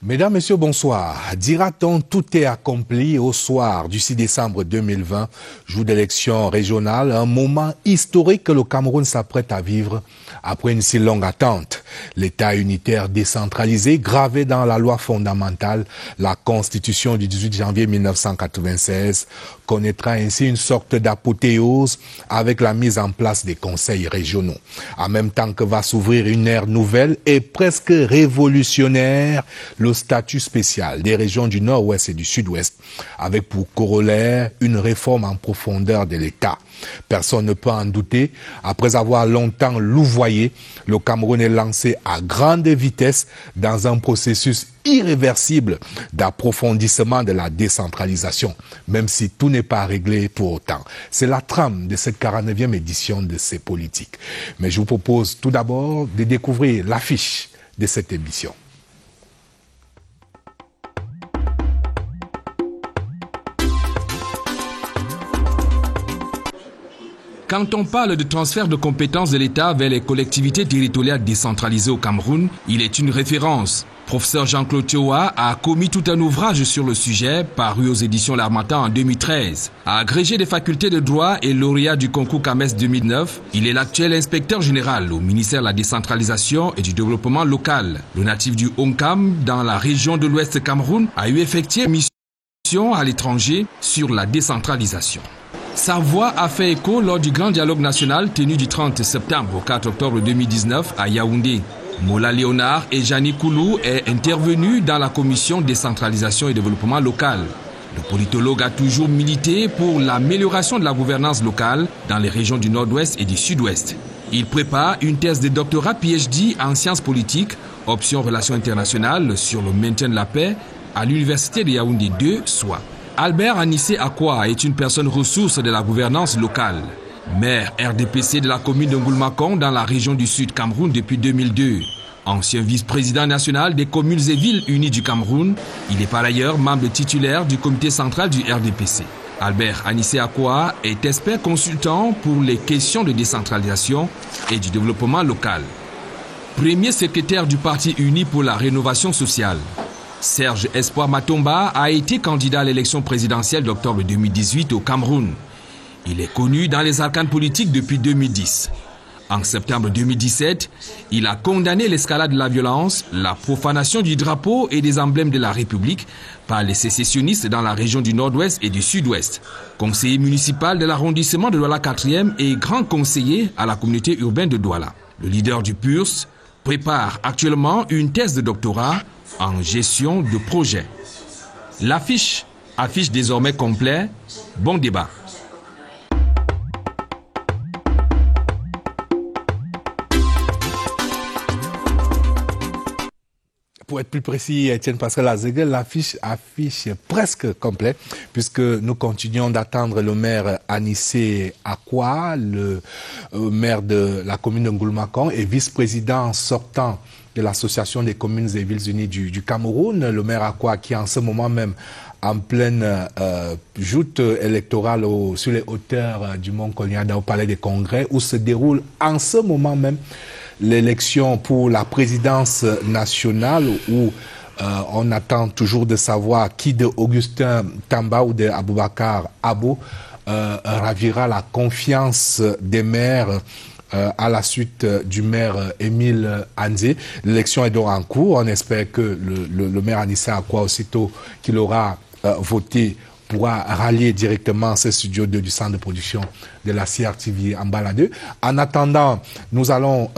Mesdames, Messieurs, bonsoir. Dira-t-on tout est accompli au soir du 6 décembre 2020, jour d'élection régionale, un moment historique que le Cameroun s'apprête à vivre après une si longue attente. L'État unitaire décentralisé, gravé dans la loi fondamentale, la Constitution du 18 janvier 1996, connaîtra ainsi une sorte d'apothéose avec la mise en place des conseils régionaux. En même temps que va s'ouvrir une ère nouvelle et presque révolutionnaire, le statut spécial des régions du Nord-Ouest et du Sud-Ouest, avec pour corollaire une réforme en profondeur de l'État. Personne ne peut en douter, après avoir longtemps louvoyé, le Cameroun est lancé à grande vitesse dans un processus irréversible d'approfondissement de la décentralisation, même si tout n'est pas réglé pour autant. C'est la trame de cette 49e édition de ces politiques. Mais je vous propose tout d'abord de découvrir l'affiche de cette émission. Quand on parle de transfert de compétences de l'État vers les collectivités territoriales décentralisées au Cameroun, il est une référence. Professeur Jean-Claude Théoa a commis tout un ouvrage sur le sujet, paru aux éditions L'Harmattan en 2013. Agrégé des facultés de droit et lauréat du concours CAMES 2009, il est l'actuel inspecteur général au ministère de la décentralisation et du développement local. Le natif du Onkam, dans la région de l'Ouest Cameroun, a eu effectué une mission à l'étranger sur la décentralisation. Sa voix a fait écho lors du grand dialogue national tenu du 30 septembre au 4 octobre 2019 à Yaoundé. Mola Léonard et Jani Koulou est intervenu dans la commission décentralisation et développement local. Le politologue a toujours milité pour l'amélioration de la gouvernance locale dans les régions du Nord-Ouest et du Sud-Ouest. Il prépare une thèse de doctorat PhD en sciences politiques, option relations internationales sur le maintien de la paix à l'université de Yaoundé 2, soit. Albert Anissé Akwa est une personne ressource de la gouvernance locale. Maire RDPC de la commune de Ngoulmakong dans la région du Sud Cameroun depuis 2002. Ancien vice-président national des communes et villes unies du Cameroun, il est par ailleurs membre titulaire du comité central du RDPC. Albert Anissé Akwa est expert consultant pour les questions de décentralisation et du développement local. Premier secrétaire du Parti uni pour la rénovation sociale. Serge Espoir Matomba a été candidat à l'élection présidentielle d'octobre 2018 au Cameroun. Il est connu dans les arcanes politiques depuis 2010. En septembre 2017, il a condamné l'escalade de la violence, la profanation du drapeau et des emblèmes de la République par les sécessionnistes dans la région du Nord-Ouest et du Sud-Ouest. Conseiller municipal de l'arrondissement de Douala 4e et grand conseiller à la communauté urbaine de Douala. Le leader du PURS prépare actuellement une thèse de doctorat en gestion de projet. L'affiche affiche désormais complet. Bon débat. Pour être plus précis, Étienne Pascal Azéguel, l'affiche affiche presque complet, puisque nous continuons d'attendre le maire Anissé Akwa, le maire de la commune de Ngoulmakong et vice-président sortant de l'Association des communes et villes unies du Cameroun, le maire Akwa qui en ce moment même en pleine joute électorale sur les hauteurs du Mont Konyada au Palais des Congrès, où se déroule en ce moment même l'élection pour la présidence nationale, où on attend toujours de savoir qui de Augustin Tamba ou de Aboubakar Abo ravira la confiance des maires à la suite du maire Émile Anzé. L'élection est donc en cours. On espère que le maire Anissé Akwa, aussitôt qu'il aura voté, pourra rallier directement ce studio 2 du centre de production de la CRTV en balade. En attendant, nous allons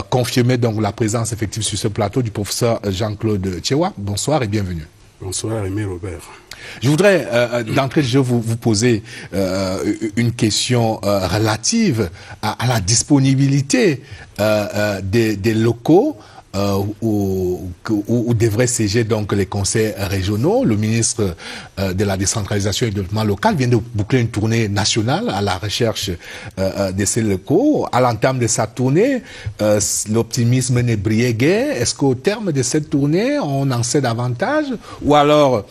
confirmer donc la présence effective sur ce plateau du professeur Jean-Claude Théoa. Bonsoir et bienvenue. Bonsoir, Aimé Robert. Je voudrais d'entrée de jeu vous poser une question relative à la disponibilité des locaux où devraient siéger donc les conseils régionaux. Le ministre de la décentralisation et du développement local vient de boucler une tournée nationale à la recherche de ces locaux. À l'entame de sa tournée, l'optimisme n'est brillé guère. Est-ce qu'au terme de cette tournée, on en sait davantage? Ou alors,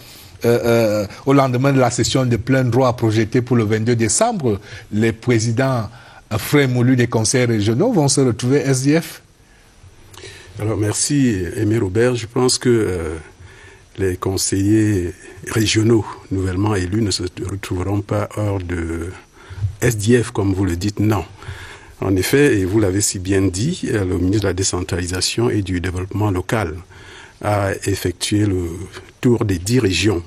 au lendemain de la session de plein droit projetée pour le 22 décembre, les présidents frémoulus des conseils régionaux vont se retrouver SDF? Alors merci Aimé Robert. Je pense que les conseillers régionaux nouvellement élus ne se retrouveront pas hors de SDF, comme vous le dites, non. En effet, et vous l'avez si bien dit, le ministre de la Décentralisation et du Développement local a effectué le tour des 10 régions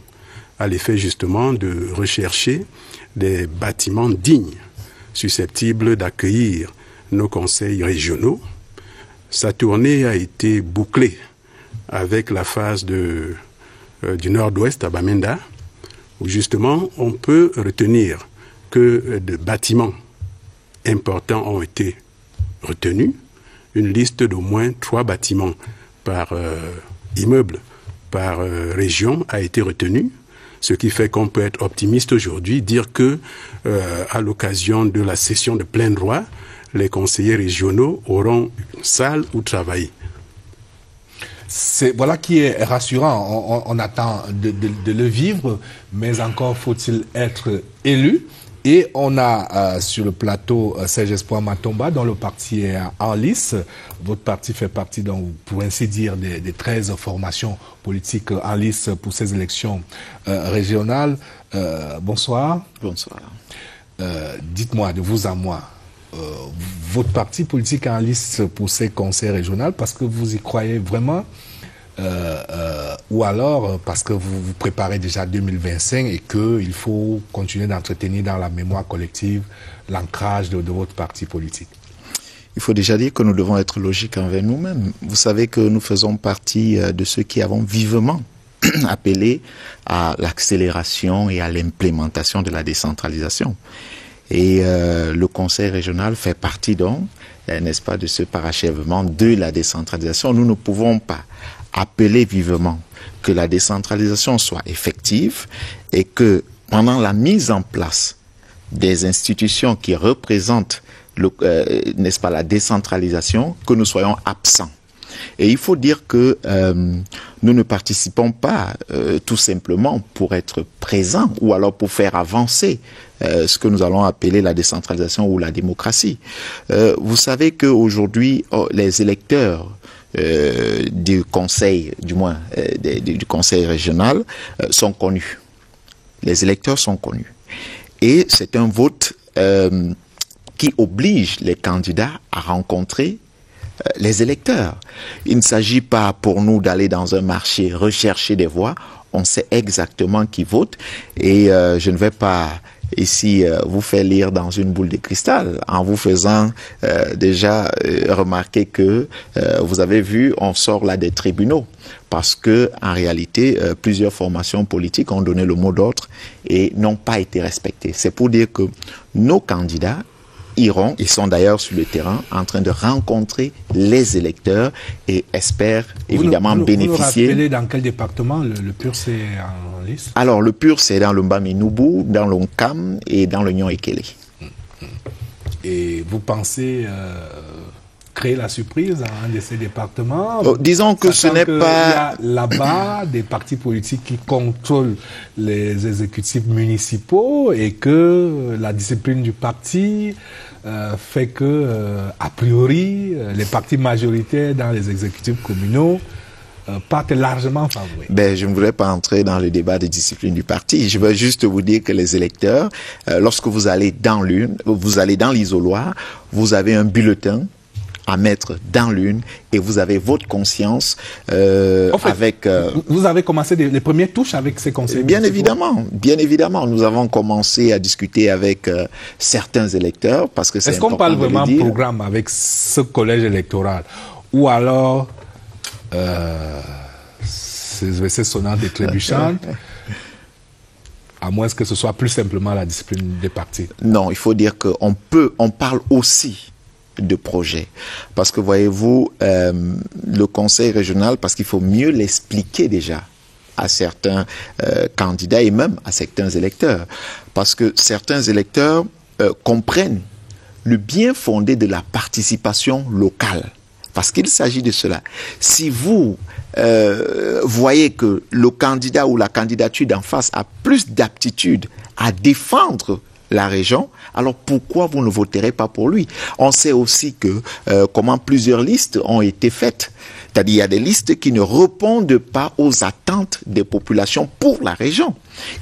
à l'effet justement de rechercher des bâtiments dignes, susceptibles d'accueillir nos conseils régionaux. Sa tournée a été bouclée avec la phase du nord-ouest à Bamenda, où justement on peut retenir que de bâtiments importants ont été retenus. Une liste d'au moins 3 bâtiments par immeuble, par région a été retenue. Ce qui fait qu'on peut être optimiste aujourd'hui, dire que à l'occasion de la session de plein droit, les conseillers régionaux auront une salle où travailler. Voilà qui est rassurant. On attend de le vivre, mais encore faut-il être élu. Et on a sur le plateau Serge Espoir Matomba, dont le parti est en lice. Votre parti fait partie, donc, pour ainsi dire, des 13 formations politiques en lice pour ces élections régionales. Bonsoir. Bonsoir. Dites-moi, de vous à moi, votre parti politique est en lice pour ces conseils régionaux parce que vous y croyez vraiment ou alors parce que vous préparez déjà 2025 et qu'il faut continuer d'entretenir dans la mémoire collective l'ancrage de votre parti politique? Il faut déjà dire que nous devons être logiques envers nous-mêmes. Vous savez que nous faisons partie de ceux qui avons vivement appelé à l'accélération et à l'implémentation de la décentralisation. Et le Conseil régional fait partie donc, n'est-ce pas, de ce parachèvement de la décentralisation. Nous ne pouvons pas appeler vivement que la décentralisation soit effective et que pendant la mise en place des institutions qui représentent n'est-ce pas, la décentralisation, que nous soyons absents. Et il faut dire que nous ne participons pas tout simplement pour être présents ou alors pour faire avancer ce que nous allons appeler la décentralisation ou la démocratie. Vous savez qu'aujourd'hui, les électeurs du conseil, du moins du conseil régional, sont connus. Les électeurs sont connus. Et c'est un vote qui oblige les candidats à rencontrer les électeurs. Il ne s'agit pas pour nous d'aller dans un marché rechercher des voix. On sait exactement qui vote et je ne vais pas ici vous faire lire dans une boule de cristal en vous faisant déjà remarquer que vous avez vu, on sort là des tribunaux parce que en réalité plusieurs formations politiques ont donné le mot d'ordre et n'ont pas été respectées. C'est pour dire que nos candidats iront, ils sont d'ailleurs sur le terrain en train de rencontrer les électeurs et espèrent évidemment bénéficier. Vous nous rappelez dans quel département le PUR c'est en liste? Alors le PUR c'est dans le Mbaminoubou, dans le Nkam et dans le Nyon-Ekele. Et vous pensez créer la surprise dans un de ces départements? Disons que ce n'est pas... Il y a là-bas des partis politiques qui contrôlent les exécutifs municipaux et que la discipline du parti fait que, a priori, les partis majoritaires dans les exécutifs communaux partent largement favoris. Je ne voudrais pas entrer dans le débat de discipline du parti. Je veux juste vous dire que les électeurs, lorsque vous allez dans l'isoloir, vous avez un bulletin à mettre dans l'urne et vous avez votre conscience avec... Vous avez commencé les premières touches avec ces conseils? Bien évidemment. Nous avons commencé à discuter avec certains électeurs parce que c'est important. Est-ce qu'on parle vraiment de programme avec ce collège électoral ou alors c'est sonnant des trébuchantes à moins que ce soit plus simplement la discipline des partis? Non, il faut dire qu'on parle aussi de projets. Parce que voyez-vous, le conseil régional, parce qu'il faut mieux l'expliquer déjà à certains candidats et même à certains électeurs. Parce que certains électeurs comprennent le bien fondé de la participation locale. Parce qu'il s'agit de cela. Si vous voyez que le candidat ou la candidature d'en face a plus d'aptitude à défendre la région, alors pourquoi vous ne voterez pas pour lui? On sait aussi que comment plusieurs listes ont été faites. C'est-à-dire il y a des listes qui ne répondent pas aux attentes des populations pour la région.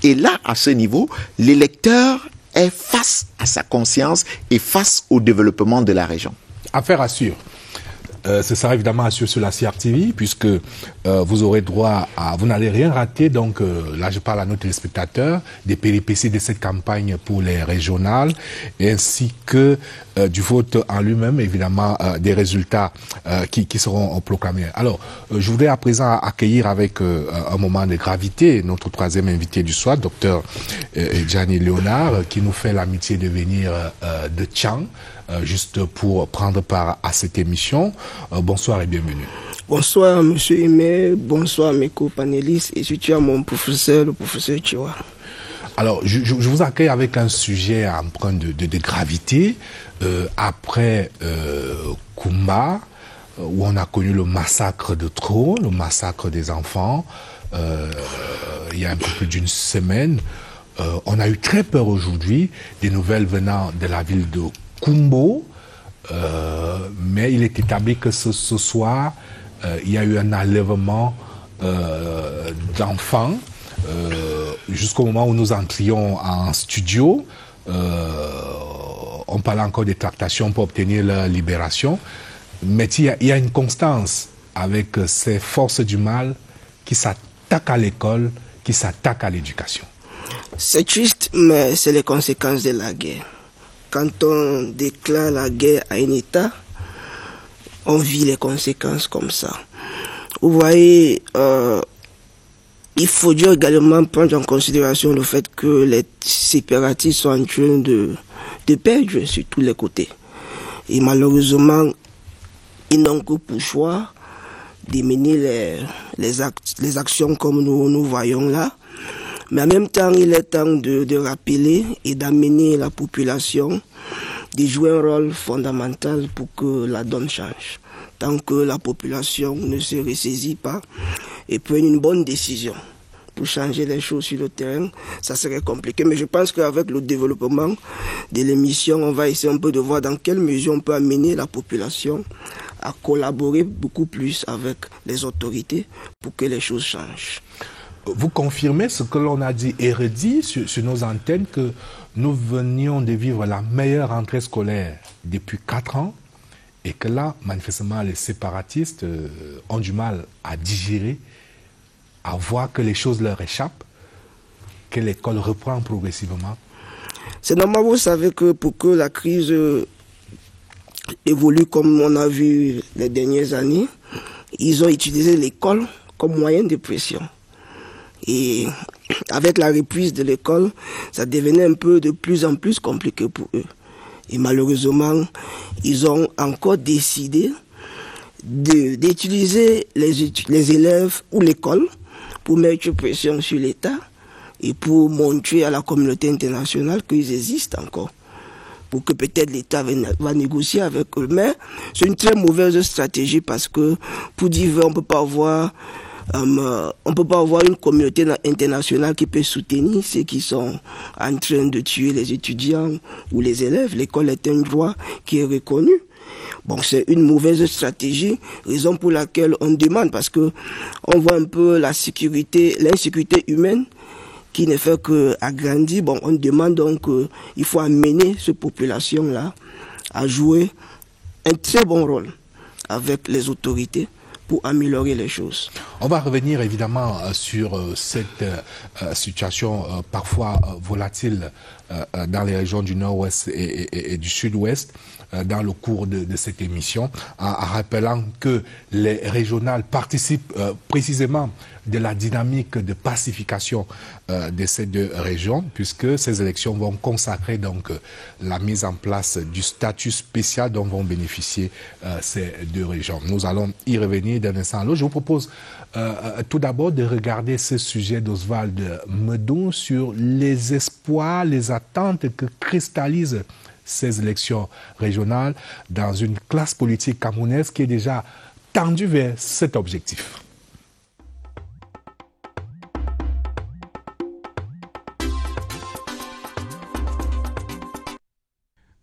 Et là, à ce niveau, l'électeur est face à sa conscience et face au développement de la région. Affaire à suivre. Ce sera évidemment à suivre sur la CRTV, puisque vous aurez droit à... Vous n'allez rien rater, donc là je parle à nos téléspectateurs, des péripéties de cette campagne pour les régionales, ainsi que du vote en lui-même, évidemment, des résultats qui seront proclamés. Alors, je voudrais à présent accueillir avec un moment de gravité notre troisième invité du soir, docteur Gianni Léonard, qui nous fait l'amitié de venir de Tchang, juste pour prendre part à cette émission. Bonsoir et bienvenue. Bonsoir, monsieur Aimé. Bonsoir, mes co-panélistes. Et surtout à mon professeur, le professeur Tchewa. Alors, je vous accueille avec un sujet empreint de gravité. Après Kumba, où on a connu le massacre de Tro, le massacre des enfants, il y a un peu plus d'une semaine, on a eu très peur aujourd'hui des nouvelles venant de la ville de Kumbo, mais il est établi que ce soir, il y a eu un enlèvement d'enfants jusqu'au moment où nous entrions en studio. On parlait encore des tractations pour obtenir leur libération, mais il y a une constance avec ces forces du mal qui s'attaquent à l'école, qui s'attaquent à l'éducation. C'est triste, mais c'est les conséquences de la guerre. Quand on déclare la guerre à un État, on vit les conséquences comme ça. Vous voyez, il faut également prendre en considération le fait que les séparatistes sont en train de perdre sur tous les côtés. Et malheureusement, ils n'ont que pour choix de mener les actions comme nous voyons là. Mais en même temps, il est temps de rappeler et d'amener la population de jouer un rôle fondamental pour que la donne change. Tant que la population ne se ressaisit pas et prenne une bonne décision pour changer les choses sur le terrain, ça serait compliqué. Mais je pense qu'avec le développement de l'émission, on va essayer un peu de voir dans quelle mesure on peut amener la population à collaborer beaucoup plus avec les autorités pour que les choses changent. Vous confirmez ce que l'on a dit et redit sur nos antennes, que nous venions de vivre la meilleure rentrée scolaire depuis 4 ans et que là, manifestement, les séparatistes ont du mal à digérer, à voir que les choses leur échappent, que l'école reprend progressivement? C'est normal, vous savez que pour que la crise évolue comme on a vu les dernières années, ils ont utilisé l'école comme moyen de pression. Et avec la reprise de l'école, ça devenait un peu de plus en plus compliqué pour eux. Et malheureusement, ils ont encore décidé d'utiliser les élèves ou l'école pour mettre pression sur l'État et pour montrer à la communauté internationale qu'ils existent encore. Pour que peut-être l'État va négocier avec eux. Mais c'est une très mauvaise stratégie parce que, pour dire vrai, on ne peut pas avoir une communauté internationale qui peut soutenir ceux qui sont en train de tuer les étudiants ou les élèves. L'école est un droit qui est reconnu. Bon, c'est une mauvaise stratégie, raison pour laquelle on demande, parce que on voit un peu l'insécurité humaine qui ne fait qu'agrandir. Bon, on demande donc il faut amener cette population-là à jouer un très bon rôle avec les autorités pour améliorer les choses. On va revenir évidemment sur cette situation parfois volatile dans les régions du Nord-Ouest et du Sud-Ouest dans le cours de cette émission, en rappelant que les régionales participent précisément de la dynamique de pacification de ces deux régions, puisque ces élections vont consacrer donc la mise en place du statut spécial dont vont bénéficier ces deux régions. Nous allons y revenir d'un instant à l'autre. Je vous propose tout d'abord de regarder ce sujet d'Oswald Medon sur les espoirs, les attentes que cristallisent ces élections régionales dans une classe politique camerounaise qui est déjà tendue vers cet objectif.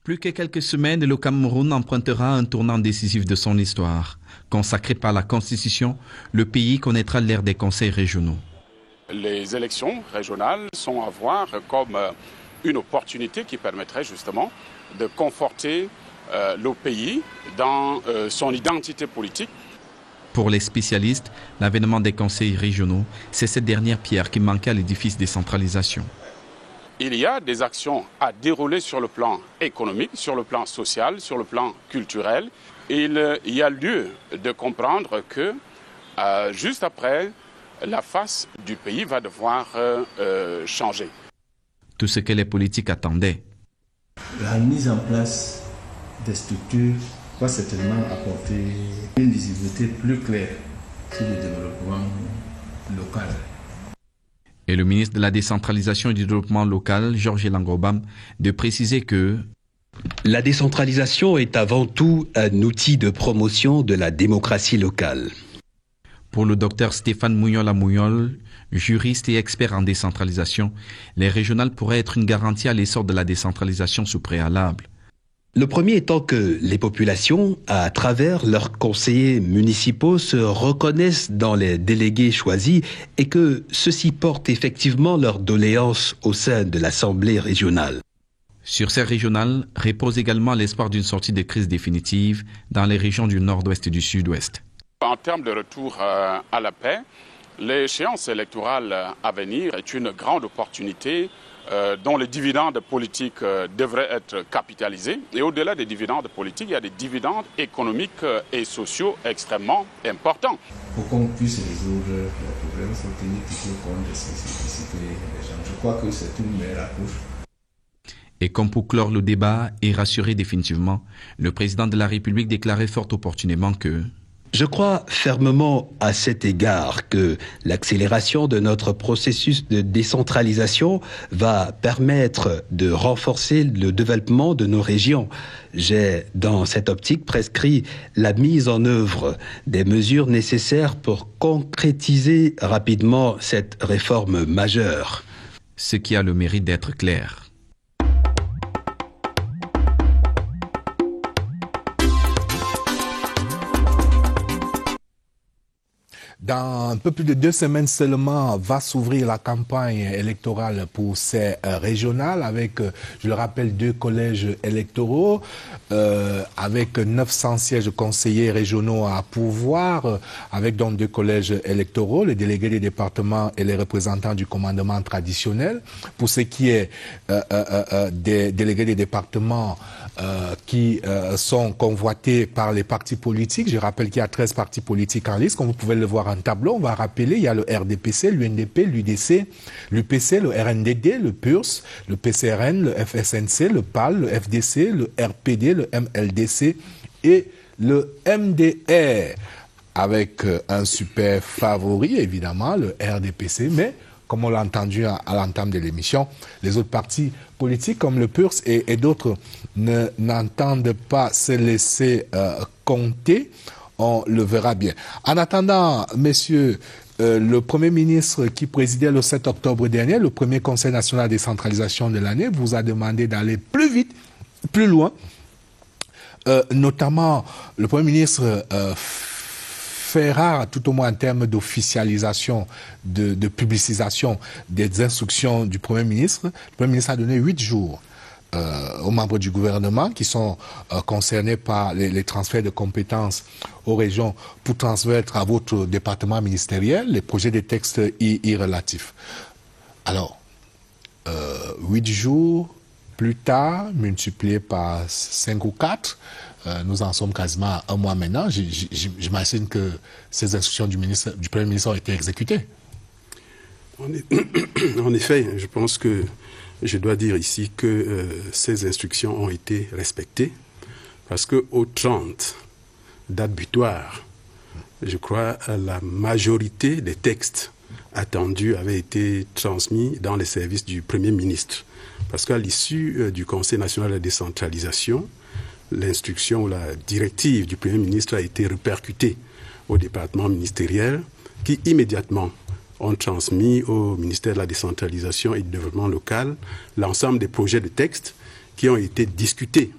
Plus que quelques semaines, le Cameroun empruntera un tournant décisif de son histoire. Consacré par la Constitution, le pays connaîtra l'ère des conseils régionaux. Les élections régionales sont à voir comme une opportunité qui permettrait justement de conforter le pays dans son identité politique. Pour les spécialistes, l'avènement des conseils régionaux, c'est cette dernière pierre qui manquait à l'édifice décentralisation. Il y a des actions à dérouler sur le plan économique, sur le plan social, sur le plan culturel. Il y a lieu de comprendre que juste après, la face du pays va devoir changer. Tout ce que les politiques attendaient. La mise en place des structures va certainement apporter une visibilité plus claire sur le développement local. Et le ministre de la Décentralisation et du Développement local, Georges Langobam, de préciser que la décentralisation est avant tout un outil de promotion de la démocratie locale. Pour le docteur Stéphane Mouniol, juriste et expert en décentralisation, les régionales pourraient être une garantie à l'essor de la décentralisation sous préalable. Le premier étant que les populations, à travers leurs conseillers municipaux, se reconnaissent dans les délégués choisis et que ceux-ci portent effectivement leurs doléances au sein de l'Assemblée régionale. Sur ces régionales repose également l'espoir d'une sortie de crise définitive dans les régions du nord-ouest et du sud-ouest. En termes de retour à la paix, l'échéance électorale à venir est une grande opportunité dont les dividendes politiques devraient être capitalisés. Et au-delà des dividendes politiques, il y a des dividendes économiques et sociaux extrêmement importants. Pour qu'on puisse résoudre les problèmes, il faut tenir toujours compte des spécificités des gens. Je crois que c'est une meilleure approche. Et comme pour clore le débat et rassurer définitivement, le président de la République déclarait fort opportunément que je crois fermement à cet égard que l'accélération de notre processus de décentralisation va permettre de renforcer le développement de nos régions. J'ai, dans cette optique, prescrit la mise en œuvre des mesures nécessaires pour concrétiser rapidement cette réforme majeure. Ce qui a le mérite d'être clair. Dans un peu plus de 2 semaines seulement, va s'ouvrir la campagne électorale pour ces régionales avec, je le rappelle, 2 collèges électoraux, avec 900 sièges conseillers régionaux à pourvoir, avec donc 2 collèges électoraux, les délégués des départements et les représentants du commandement traditionnel. Pour ce qui est des délégués des départements qui sont convoités par les partis politiques, je rappelle qu'il y a 13 partis politiques en liste, comme vous pouvez le voir en tableau. On va rappeler, il y a le RDPC, l'UNDP, l'UDC, l'UPC, le RNDD, le PURS, le PCRN, le FSNC, le PAL, le FDC, le RPD, le MLDC et le MDR, avec un super favori, évidemment, le RDPC, mais comme on l'a entendu à l'entame de l'émission, les autres partis politiques comme le PURS et d'autres n'entendent pas se laisser compter. On le verra bien. En attendant, messieurs, le Premier ministre qui présidait le 7 octobre dernier, le premier Conseil national de décentralisation de l'année, vous a demandé d'aller plus vite, plus loin. Notamment, le Premier ministre fait rare, tout au moins en termes d'officialisation, de publicisation des instructions du Premier ministre. Le Premier ministre a donné 8 jours aux membres du gouvernement qui sont concernés par les transferts de compétences aux régions pour transmettre à votre département ministériel les projets de textes y relatifs. Alors, 8 jours plus tard, multiplié par 5 ou 4, nous en sommes quasiment à 1 mois maintenant. J'imagine que ces instructions du Premier ministre ont été exécutées. En effet, je pense que je dois dire ici que ces instructions ont été respectées parce qu'au 30, date butoir, je crois, la majorité des textes attendus avaient été transmis dans les services du Premier ministre. Parce qu'à l'issue du Conseil national de décentralisation, l'instruction ou la directive du Premier ministre a été répercutée au département ministériel qui immédiatement ont transmis au ministère de la décentralisation et du développement local l'ensemble des projets de textes qui ont été discutés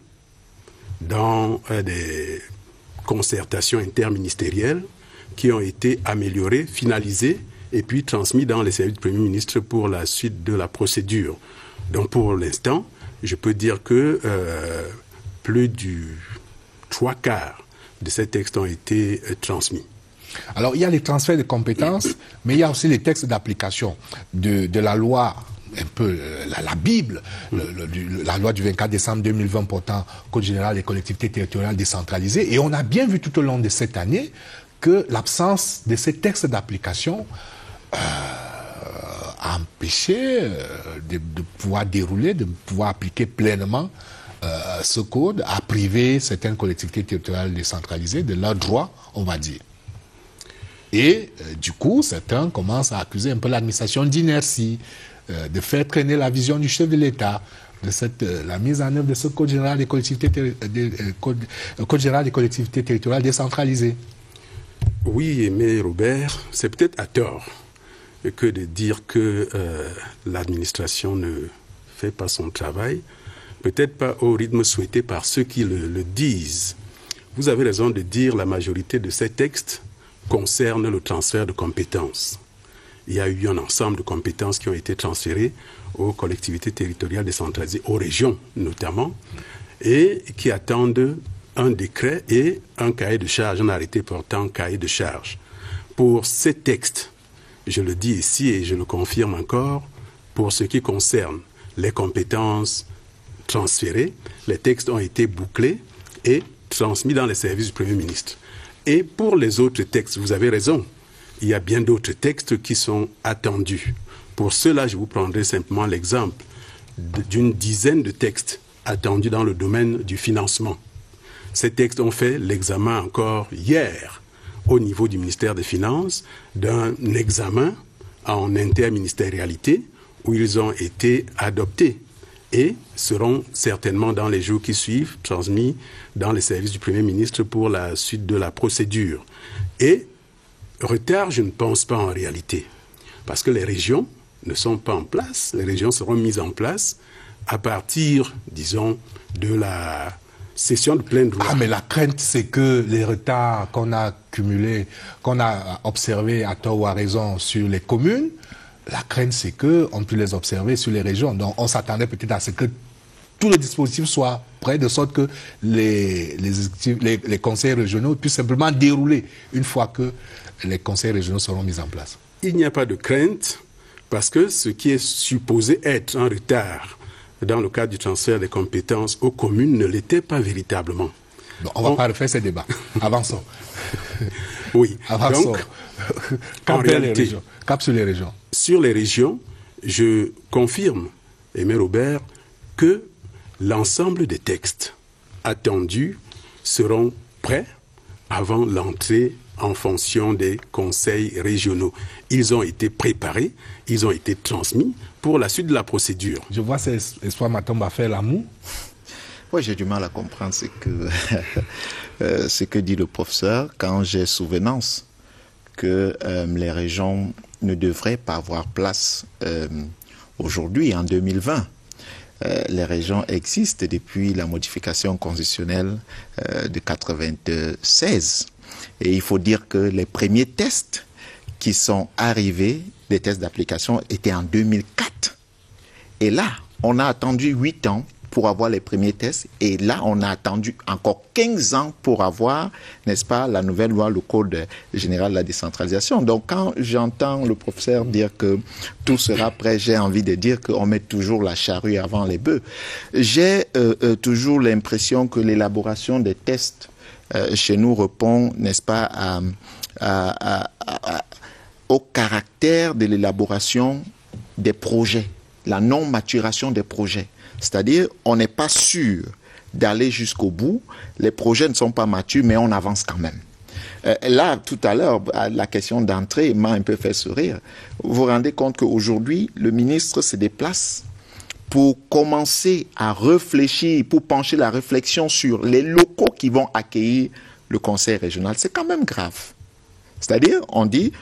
dans des concertation interministérielle qui ont été améliorés, finalisés et puis transmis dans les services du Premier ministre pour la suite de la procédure. Donc pour l'instant, je peux dire que plus du 3/4 de ces textes ont été transmis. Alors il y a les transferts de compétences, mais il y a aussi les textes d'application de la loi, un peu la Bible, la loi du 24 décembre 2020 portant Code général des collectivités territoriales décentralisées. Et on a bien vu tout au long de cette année que l'absence de ces textes d'application a empêché de pouvoir dérouler, de pouvoir appliquer pleinement ce code, a privé certaines collectivités territoriales décentralisées de leurs droits, on va dire. Et du coup, certains commencent à accuser un peu l'administration d'inertie, de faire traîner la vision du chef de l'État, de la mise en œuvre de ce Code général des collectivités, Code général des collectivités territoriales décentralisées. Oui, mais Robert, c'est peut-être à tort que de dire que l'administration ne fait pas son travail, peut-être pas au rythme souhaité par ceux qui le disent. Vous avez raison de dire la majorité de ces textes concernent le transfert de compétences. Il y a eu un ensemble de compétences qui ont été transférées aux collectivités territoriales décentralisées, aux régions notamment, et qui attendent un décret et un cahier de charge, un arrêté portant cahier de charge. Pour ces textes, je le dis ici et je le confirme encore, pour ce qui concerne les compétences transférées, les textes ont été bouclés et transmis dans les services du Premier ministre. Et pour les autres textes, vous avez raison, il y a bien d'autres textes qui sont attendus. Pour cela, je vous prendrai simplement l'exemple d'une dizaine de textes attendus dans le domaine du financement. Ces textes ont fait l'examen encore hier au niveau du ministère des Finances d'un examen en interministérialité où ils ont été adoptés et seront certainement dans les jours qui suivent transmis dans les services du Premier ministre pour la suite de la procédure. Et retard, je ne pense pas en réalité, parce que les régions ne sont pas en place. Les régions seront mises en place à partir, disons, de la session de plein droit. Ah, mais la crainte, c'est que les retards qu'on a accumulés, qu'on a observés à tort ou à raison sur les communes, la crainte, c'est qu'on peut les observer sur les régions. Donc, on s'attendait peut-être à ce que tout le dispositif soit prêt, de sorte que les conseils régionaux puissent simplement dérouler une fois que les conseils régionaux seront mis en place. Il n'y a pas de crainte, parce que ce qui est supposé être un retard dans le cadre du transfert des compétences aux communes ne l'était pas véritablement. Bon, on ne va pas refaire ces débats. Avançons. Oui. Avançons. Donc, cap sur les régions. Sur les régions, je confirme, Aimé Robert, que l'ensemble des textes attendus seront prêts avant l'entrée en fonction des conseils régionaux. Ils ont été préparés, ils ont été transmis pour la suite de la procédure. Je vois ces espoirs Matomba faire l'amour. Oui, j'ai du mal à comprendre ce que dit le professeur quand j'ai souvenance que les régions ne devraient pas avoir place aujourd'hui, en 2020. Les régions existent depuis la modification constitutionnelle de 1996. Et il faut dire que les premiers tests qui sont arrivés, des tests d'application, étaient en 2004. Et là, on a attendu 8 ans pour avoir les premiers tests. Et là, on a attendu encore 15 ans pour avoir, n'est-ce pas, la nouvelle loi, le Code général de la décentralisation. Donc, quand j'entends le professeur dire que tout sera prêt, j'ai envie de dire qu'on met toujours la charrue avant les bœufs. J'ai toujours l'impression que l'élaboration des tests chez nous répond, n'est-ce pas, au caractère de l'élaboration des projets, la non-maturation des projets. C'est-à-dire, on n'est pas sûr d'aller jusqu'au bout, les projets ne sont pas matures, mais on avance quand même. Là, tout à l'heure, la question d'entrée m'a un peu fait sourire. Vous vous rendez compte qu'aujourd'hui, le ministre se déplace pour commencer à réfléchir, pour pencher la réflexion sur les locaux qui vont accueillir le conseil régional. C'est quand même grave. C'est-à-dire, on dit,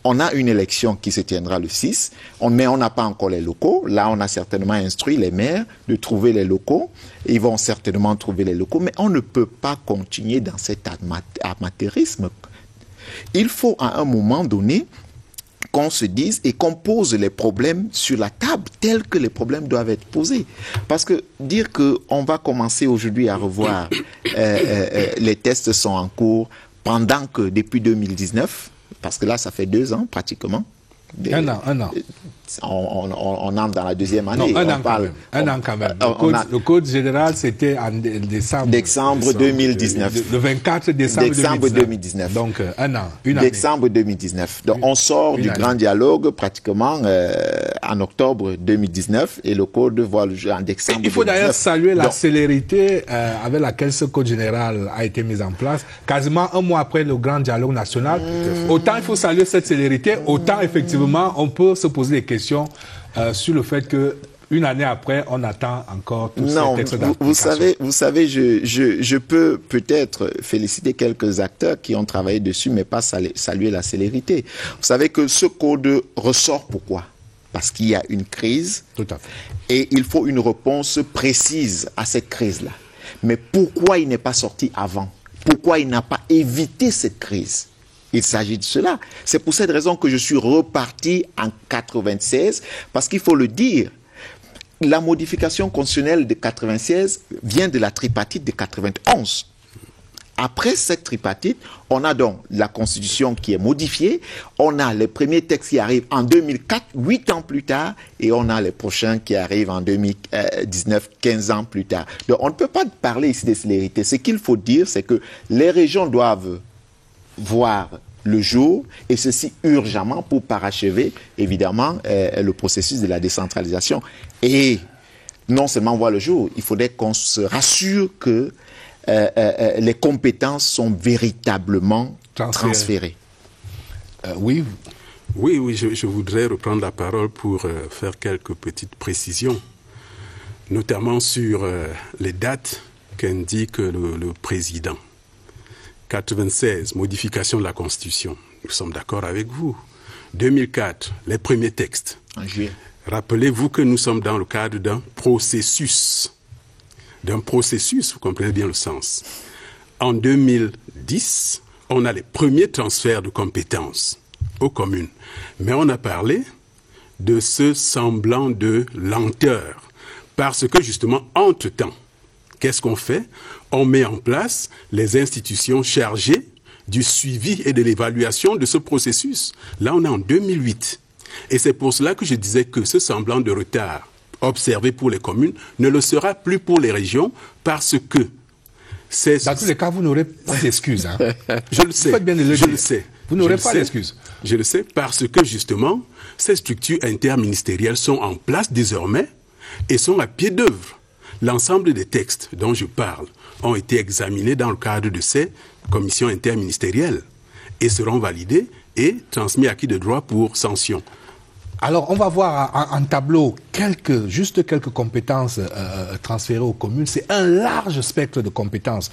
on a une élection qui se tiendra le 6, mais on n'a pas encore les locaux. Là, on a certainement instruit les maires de trouver les locaux. Ils vont certainement trouver les locaux, mais on ne peut pas continuer dans cet amateurisme. Il faut à un moment donné qu'on se dise et qu'on pose les problèmes sur la table tels que les problèmes doivent être posés. Parce que dire qu'on va commencer aujourd'hui à revoir les tests sont en cours pendant que depuis 2019, parce que là ça fait 2 ans pratiquement. Un an. On entre dans la 2e année. Non, un an quand même. Le code général, c'était en décembre. Décembre 2019. Le 24 décembre 2019. Donc, un an, une année. Décembre 2019. Donc, on sort du grand dialogue pratiquement en octobre 2019 et le code voit le jeu en décembre 2019. Il faut d'ailleurs saluer la célérité avec laquelle ce code général a été mis en place, quasiment un mois après le grand dialogue national. Autant il faut saluer cette célérité, autant effectivement on peut se poser des questions sur le fait que une année après, on attend encore tous ces textes d'application. Vous savez, je peux peut-être féliciter quelques acteurs qui ont travaillé dessus, mais pas saluer la célérité. Vous savez que ce code ressort pourquoi? Parce qu'il y a une crise. Tout à fait. Et il faut une réponse précise à cette crise-là. Mais pourquoi il n'est pas sorti avant? Pourquoi il n'a pas évité cette crise? Il s'agit de cela. C'est pour cette raison que je suis reparti en 96, parce qu'il faut le dire, la modification constitutionnelle de 96 vient de la tripartite de 91. Après cette tripartite, on a donc la Constitution qui est modifiée, on a les premiers textes qui arrivent en 2004, 8 ans plus tard, et on a les prochains qui arrivent en 2019, 15 ans plus tard. Donc on ne peut pas parler ici de célérité. Ce qu'il faut dire, c'est que les régions doivent voir le jour, et ceci urgemment pour parachever, évidemment, le processus de la décentralisation. Et non seulement voir le jour, il faudrait qu'on se rassure que les compétences sont véritablement transférées. Oui, je voudrais reprendre la parole pour faire quelques petites précisions, notamment sur les dates qu'indique le président. 96, modification de la Constitution. Nous sommes d'accord avec vous. 2004, les premiers textes. En juillet. Rappelez-vous que nous sommes dans le cadre d'un processus. Vous comprenez bien le sens. En 2010, on a les premiers transferts de compétences aux communes. Mais on a parlé de ce semblant de lenteur. Parce que justement, entre-temps, qu'est-ce qu'on fait? On met en place les institutions chargées du suivi et de l'évaluation de ce processus. Là, on est en 2008. Et c'est pour cela que je disais que ce semblant de retard observé pour les communes ne le sera plus pour les régions parce que c'est... Dans tous les cas, vous n'aurez pas d'excuses. Hein. Je le sais. Je le sais. Vous n'aurez pas d'excuses. Je le sais parce que justement, ces structures interministérielles sont en place désormais et sont à pied d'œuvre. L'ensemble des textes dont je parle ont été examinés dans le cadre de ces commissions interministérielles et seront validés et transmis à qui de droit pour sanction. Alors, on va voir en tableau juste quelques compétences transférées aux communes. C'est un large spectre de compétences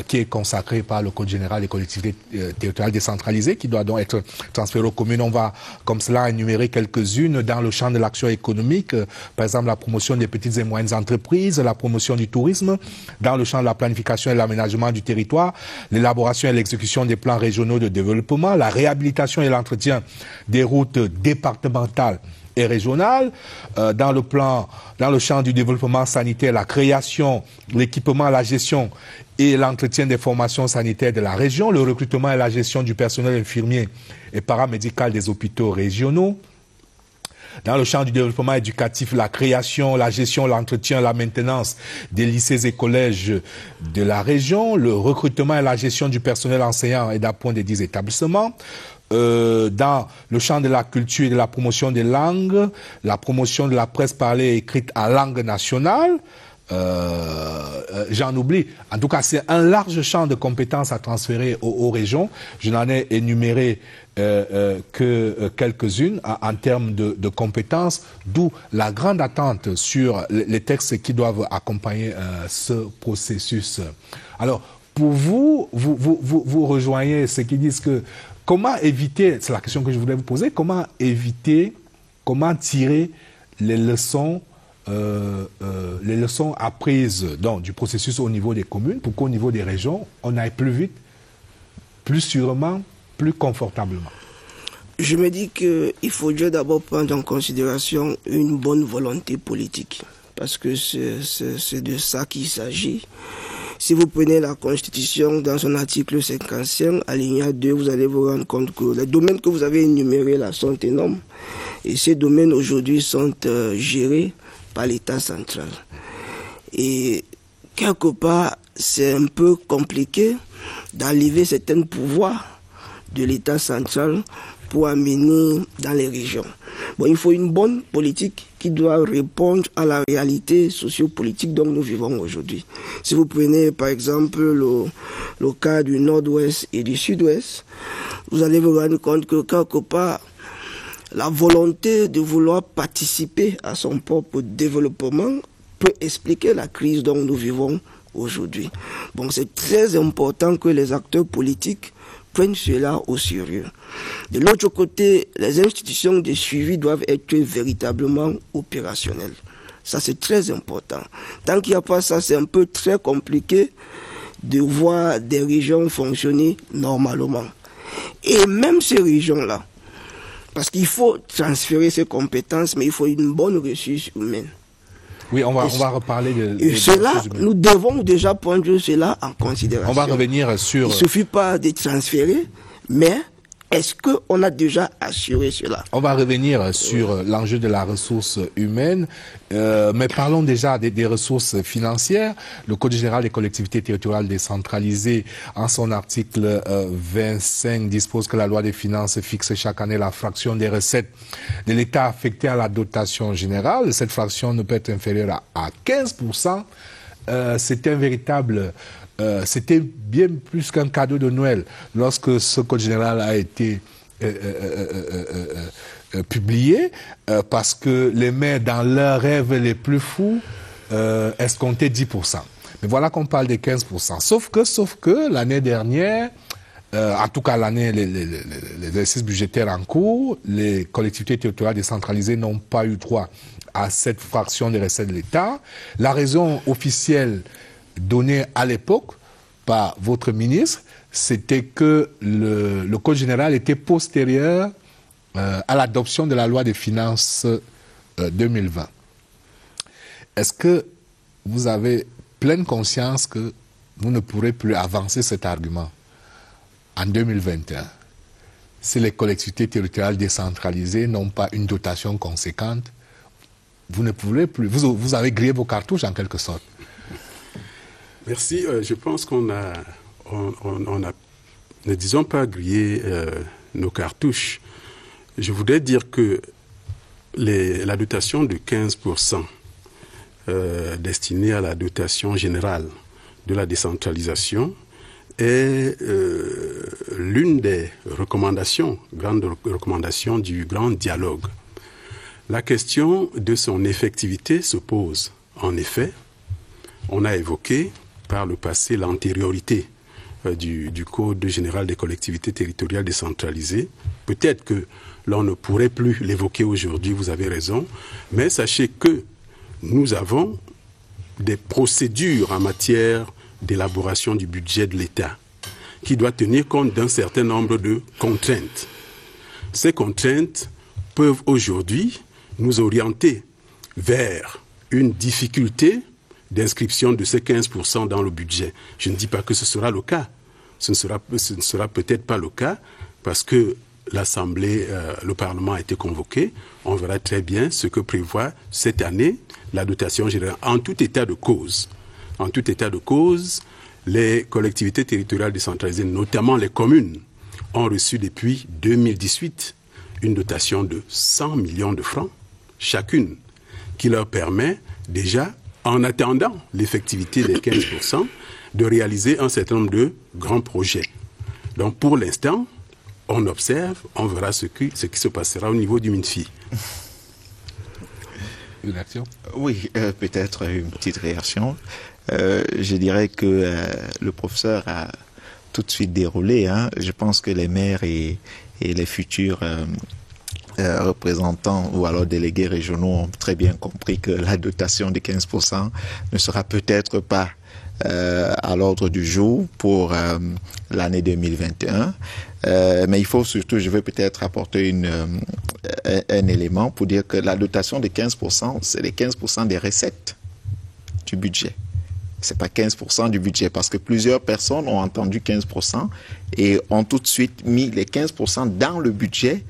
qui est consacré par le Code général des collectivités territoriales décentralisées, qui doit donc être transféré aux communes. On va, comme cela, énumérer quelques-unes dans le champ de l'action économique. Par exemple, la promotion des petites et moyennes entreprises, la promotion du tourisme, dans le champ de la planification et l'aménagement du territoire, l'élaboration et l'exécution des plans régionaux de développement, la réhabilitation et l'entretien des routes départementales et régionales, dans le champ du développement sanitaire, la création, l'équipement, la gestion et l'entretien des formations sanitaires de la région, le recrutement et la gestion du personnel infirmier et paramédical des hôpitaux régionaux. Dans le champ du développement éducatif, la création, la gestion, l'entretien, la maintenance des lycées et collèges de la région, le recrutement et la gestion du personnel enseignant et d'appoint des 10 établissements. Dans le champ de la culture et de la promotion des langues, la promotion de la presse parlée et écrite à langue nationale, j'en oublie. En tout cas, c'est un large champ de compétences à transférer aux régions. Je n'en ai énuméré que quelques-unes en termes de compétences, d'où la grande attente sur les textes qui doivent accompagner ce processus. Alors, pour vous rejoignez ceux qui disent que comment éviter, c'est la question que je voulais vous poser, comment éviter, comment tirer les leçons apprises du processus au niveau des communes pour qu'au niveau des régions, on aille plus vite, plus sûrement, plus confortablement? Je me dis qu'il faudrait d'abord prendre en considération une bonne volonté politique, parce que c'est de ça qu'il s'agit. Si vous prenez la Constitution dans son article 55, alinéa 2, vous allez vous rendre compte que les domaines que vous avez énumérés là sont énormes. Et ces domaines aujourd'hui sont gérés par l'État central. Et quelque part, c'est un peu compliqué d'enlever certains pouvoirs de l'État central pour amener dans les régions. Bon, il faut une bonne politique qui doit répondre à la réalité sociopolitique dont nous vivons aujourd'hui. Si vous prenez par exemple le cas du nord-ouest et du sud-ouest, vous allez vous rendre compte que quelque part, la volonté de vouloir participer à son propre développement peut expliquer la crise dont nous vivons aujourd'hui. Bon, c'est très important que les acteurs politiques prennent cela au sérieux. De l'autre côté, les institutions de suivi doivent être véritablement opérationnelles. Ça, c'est très important. Tant qu'il n'y a pas ça, c'est un peu très compliqué de voir des régions fonctionner normalement. Et même ces régions-là, parce qu'il faut transférer ces compétences, mais il faut une bonne ressource humaine. Oui, on va reparler de cela, nous devons déjà prendre cela en considération. On va revenir sur... Il ne suffit pas de transférer, mais est-ce qu'on a déjà assuré cela? On va revenir sur l'enjeu de la ressource humaine, mais parlons déjà des ressources financières. Le Code général des collectivités territoriales décentralisées, en son article 25, dispose que la loi des finances fixe chaque année la fraction des recettes de l'État affectée à la dotation générale. Cette fraction ne peut être inférieure à 15%. C'est un véritable... c'était bien plus qu'un cadeau de Noël lorsque ce code général a été publié, parce que les maires, dans leurs rêves les plus fous, escomptaient 10%. Mais voilà qu'on parle de 15%. Sauf que l'année dernière, en tout cas l'année, les exercices budgétaires en cours, les collectivités territoriales décentralisées n'ont pas eu droit à cette fraction des recettes de l'État. La raison officielle donnée à l'époque par votre ministre, c'était que le Code général était postérieur à l'adoption de la loi des finances 2020. Est-ce que vous avez pleine conscience que vous ne pourrez plus avancer cet argument en 2021 si les collectivités territoriales décentralisées n'ont pas une dotation conséquente? Vous ne pourrez plus, vous avez grillé vos cartouches en quelque sorte. Merci. Je pense qu'on a, ne disons pas griller nos cartouches. Je voudrais dire que la dotation de 15% destinée à la dotation générale de la décentralisation est l'une des recommandations, grandes recommandations du grand dialogue. La question de son effectivité se pose. En effet, on a évoqué par le passé l'antériorité du Code général des collectivités territoriales décentralisées. Peut-être que l'on ne pourrait plus l'évoquer aujourd'hui, vous avez raison, mais sachez que nous avons des procédures en matière d'élaboration du budget de l'État qui doit tenir compte d'un certain nombre de contraintes. Ces contraintes peuvent aujourd'hui nous orienter vers une difficulté d'inscription de ces 15% dans le budget. Je ne dis pas que ce sera le cas. Ce ne sera peut-être pas le cas parce que l'Assemblée, le Parlement a été convoqué. On verra très bien ce que prévoit cette année la dotation générale. En tout état de cause, les collectivités territoriales décentralisées, notamment les communes, ont reçu depuis 2018 une dotation de 100 millions de francs chacune, qui leur permet déjà, en attendant l'effectivité des 15%, de réaliser un certain nombre de grands projets. Donc pour l'instant, on observe, on verra ce qui se passera au niveau du MINFI. Une action? Oui, peut-être une petite réaction. Je dirais que le professeur a tout de suite déroulé. Je pense que les maires et les futurs représentants ou alors délégués régionaux ont très bien compris que la dotation de 15% ne sera peut-être pas à l'ordre du jour pour l'année 2021. Mais il faut surtout, je vais peut-être apporter un élément pour dire que la dotation de 15%, c'est les 15% des recettes du budget. C'est pas 15% du budget, parce que plusieurs personnes ont entendu 15% et ont tout de suite mis les 15% dans le budget,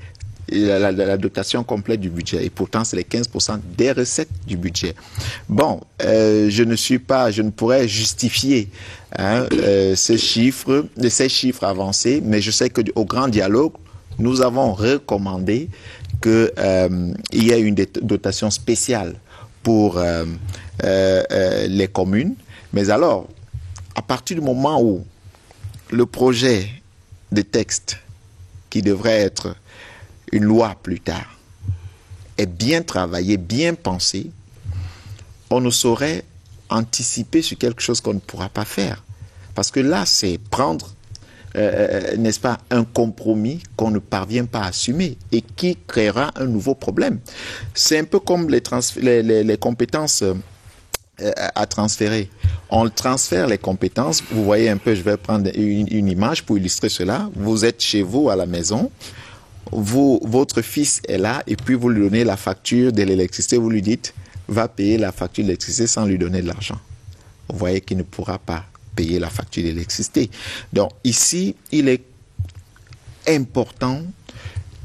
la dotation complète du budget. Et pourtant, c'est les 15% des recettes du budget. Bon, je ne pourrais justifier ces chiffres avancés, mais je sais qu'au grand dialogue, nous avons recommandé qu'il y ait une dotation spéciale pour les communes. Mais alors, à partir du moment où le projet de texte, qui devrait être une loi plus tard, est bien travaillé, bien pensé, on ne saurait anticiper sur quelque chose qu'on ne pourra pas faire. Parce que là, c'est prendre, n'est-ce pas, un compromis qu'on ne parvient pas à assumer et qui créera un nouveau problème. C'est un peu comme les compétences à transférer. On transfère les compétences. Vous voyez un peu, je vais prendre une image pour illustrer cela. Vous êtes chez vous à la maison. Votre fils est là et puis vous lui donnez la facture de l'électricité. Vous lui dites, va payer la facture d'électricité sans lui donner de l'argent. Vous voyez qu'il ne pourra pas payer la facture d'électricité. Donc ici, il est important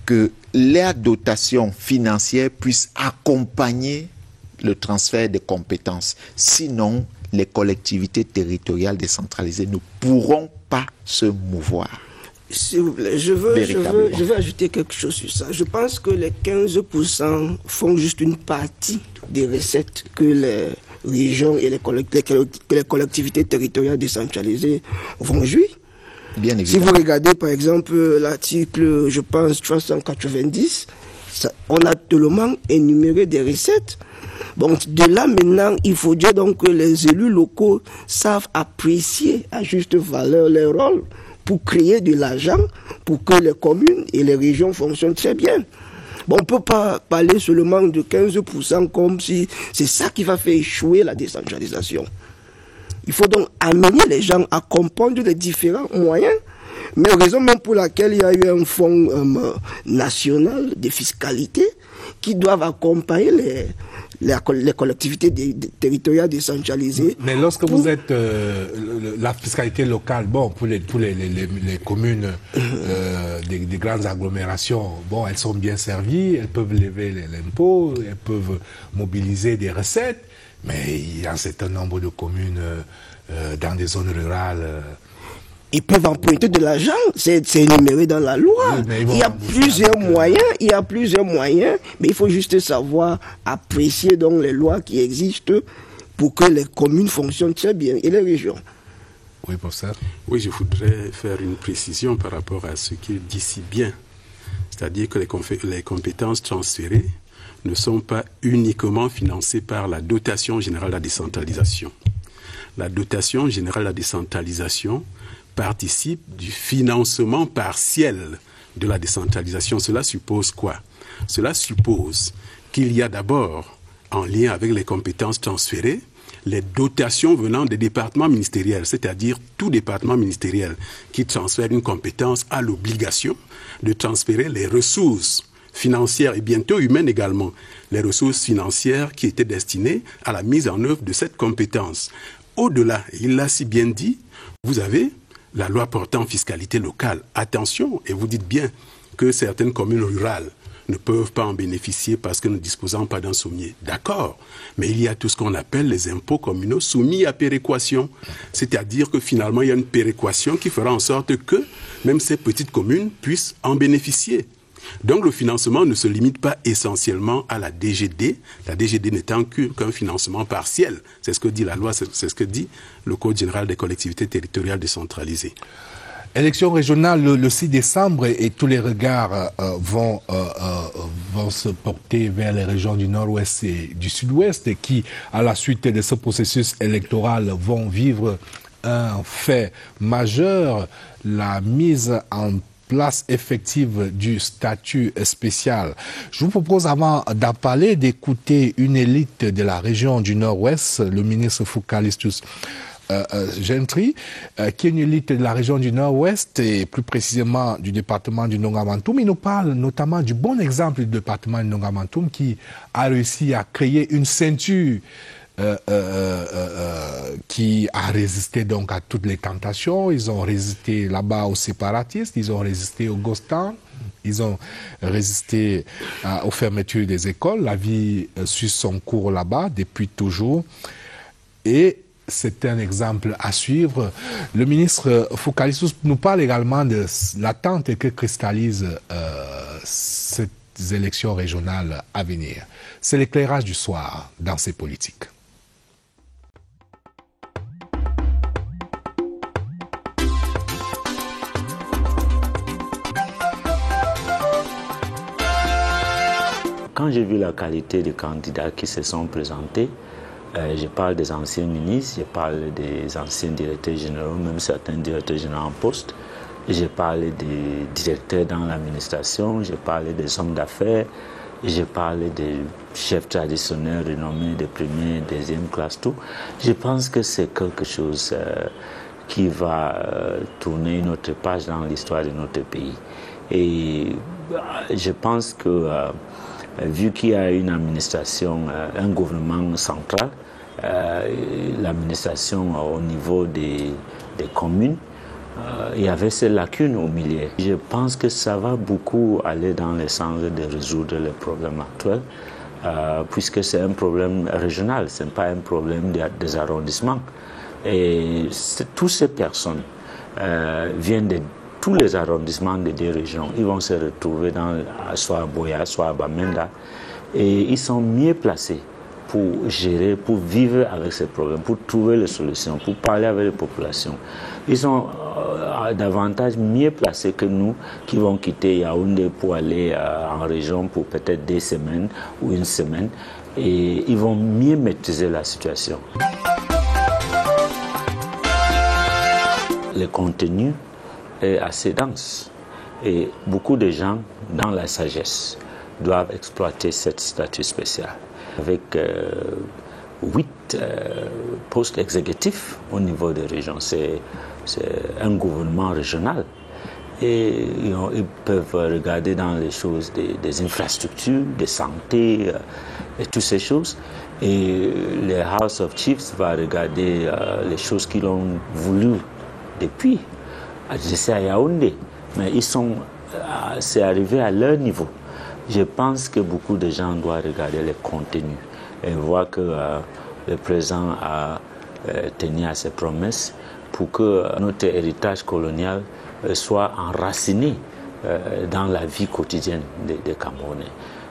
que la dotation financière puisse accompagner le transfert de compétences. Sinon, les collectivités territoriales décentralisées ne pourront pas se mouvoir. S'il vous plaît, je veux ajouter quelque chose sur ça. Je pense que les 15% font juste une partie des recettes que les régions et les collectivités territoriales décentralisées vont jouir. Bien évidemment. Si vous regardez par exemple l'article, je pense, 390, on a tellement énuméré des recettes. Bon, de là maintenant, il faut dire donc que les élus locaux savent apprécier à juste valeur leur rôle pour créer de l'argent, pour que les communes et les régions fonctionnent très bien. Bon, on ne peut pas parler seulement de 15% comme si c'est ça qui va faire échouer la décentralisation. Il faut donc amener les gens à comprendre les différents moyens, mais raison même pour laquelle il y a eu un fonds national de fiscalité qui doivent accompagner les collectivités territoriales décentralisées. Mais lorsque vous êtes la fiscalité locale, bon, pour les communes des grandes agglomérations, bon, elles sont bien servies, elles peuvent lever l'impôt, elles peuvent mobiliser des recettes, mais il y a un certain nombre de communes dans des zones rurales. Ils peuvent emprunter de l'argent, c'est énuméré dans la loi. Oui, il y a plusieurs moyens, mais il faut juste savoir apprécier donc les lois qui existent pour que les communes fonctionnent très bien et les régions. Oui, professeur. Oui, je voudrais faire une précision par rapport à ce qu'il dit si bien. C'est-à-dire que les compétences transférées ne sont pas uniquement financées par la dotation générale de la décentralisation. La dotation générale de la décentralisation participe du financement partiel de la décentralisation. Cela suppose quoi? Cela suppose qu'il y a d'abord, en lien avec les compétences transférées, les dotations venant des départements ministériels, c'est-à-dire tout département ministériel qui transfère une compétence a l'obligation de transférer les ressources financières et bientôt humaines également, les ressources financières qui étaient destinées à la mise en œuvre de cette compétence. Au-delà, il l'a si bien dit, vous avez la loi portant fiscalité locale. Attention, et vous dites bien que certaines communes rurales ne peuvent pas en bénéficier parce que ne disposant pas d'un sommier. D'accord, mais il y a tout ce qu'on appelle les impôts communaux soumis à péréquation. C'est-à-dire que finalement, il y a une péréquation qui fera en sorte que même ces petites communes puissent en bénéficier. Donc le financement ne se limite pas essentiellement à la DGD, la DGD n'étant qu'un financement partiel. C'est ce que dit la loi, c'est ce que dit le Code général des collectivités territoriales décentralisées. Élection régionale le 6 décembre et tous les regards vont se porter vers les régions du nord-ouest et du sud-ouest qui, à la suite de ce processus électoral, vont vivre un fait majeur, la mise en place effective du statut spécial. Je vous propose, avant d'en parler, d'écouter une élite de la région du Nord-Ouest, le ministre Focalistus Gentry, qui est une élite de la région du Nord-Ouest et plus précisément du département du Nongamantoum. Il nous parle notamment du bon exemple du département du Nongamantoum qui a réussi à créer une ceinture qui a résisté donc à toutes les tentations. Ils ont résisté là-bas aux séparatistes, ils ont résisté au Gostan, ils ont résisté aux fermetures des écoles. La vie suit son cours là-bas depuis toujours. Et c'est un exemple à suivre. Le ministre Focalistus nous parle également de l'attente que cristallise ces élections régionales à venir. C'est l'éclairage du soir dans ces politiques. Quand j'ai vu la qualité des candidats qui se sont présentés, je parle des anciens ministres, je parle des anciens directeurs généraux, même certains directeurs généraux en poste, je parle des directeurs dans l'administration, je parle des hommes d'affaires, je parle des chefs traditionnels renommés de première, deuxième classe, tout. Je pense que c'est quelque chose qui va tourner une autre page dans l'histoire de notre pays. Et je pense que vu qu'il y a une administration, un gouvernement central, l'administration au niveau des communes, il y avait ces lacunes au milieu. Je pense que ça va beaucoup aller dans le sens de résoudre les problèmes actuels, puisque c'est un problème régional, ce n'est pas un problème des arrondissements. Et toutes ces personnes viennent de tous les arrondissements des deux régions. Ils vont se retrouver soit à Boya, soit à Bamenda, et ils sont mieux placés pour gérer, pour vivre avec ces problèmes, pour trouver les solutions, pour parler avec les populations. Ils sont davantage mieux placés que nous qui vont quitter Yaoundé pour aller en région pour peut-être 2 semaines ou 1 semaine, et ils vont mieux maîtriser la situation. Le contenu est assez dense et beaucoup de gens dans la sagesse doivent exploiter cette statut spécial. Avec 8 postes exécutifs au niveau des régions, c'est un gouvernement régional et ils peuvent regarder dans les choses des infrastructures, de santé et toutes ces choses. Et le House of Chiefs va regarder les choses qu'ils ont voulu depuis. Je sais à Yaoundé, mais c'est arrivé à leur niveau. Je pense que beaucoup de gens doivent regarder les contenus et voir que le président a tenu à ses promesses pour que notre héritage colonial soit enraciné dans la vie quotidienne des Camerounais.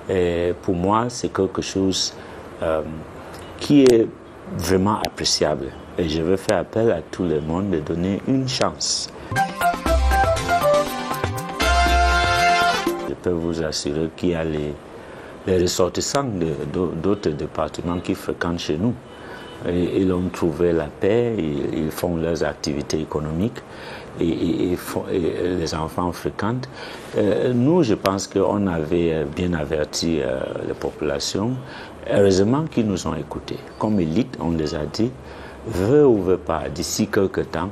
Et pour moi, c'est quelque chose qui est vraiment appréciable. Et je veux faire appel à tout le monde de donner une chance. Je peux vous assurer qu'il y a les ressortissants d'autres départements qui fréquentent chez nous. Ils ont trouvé la paix, ils font leurs activités économiques et les enfants fréquentent. Nous, je pense qu'on avait bien averti les populations. Heureusement qu'ils nous ont écoutés. Comme élite, on les a dit, veut ou veut pas, d'ici quelques temps,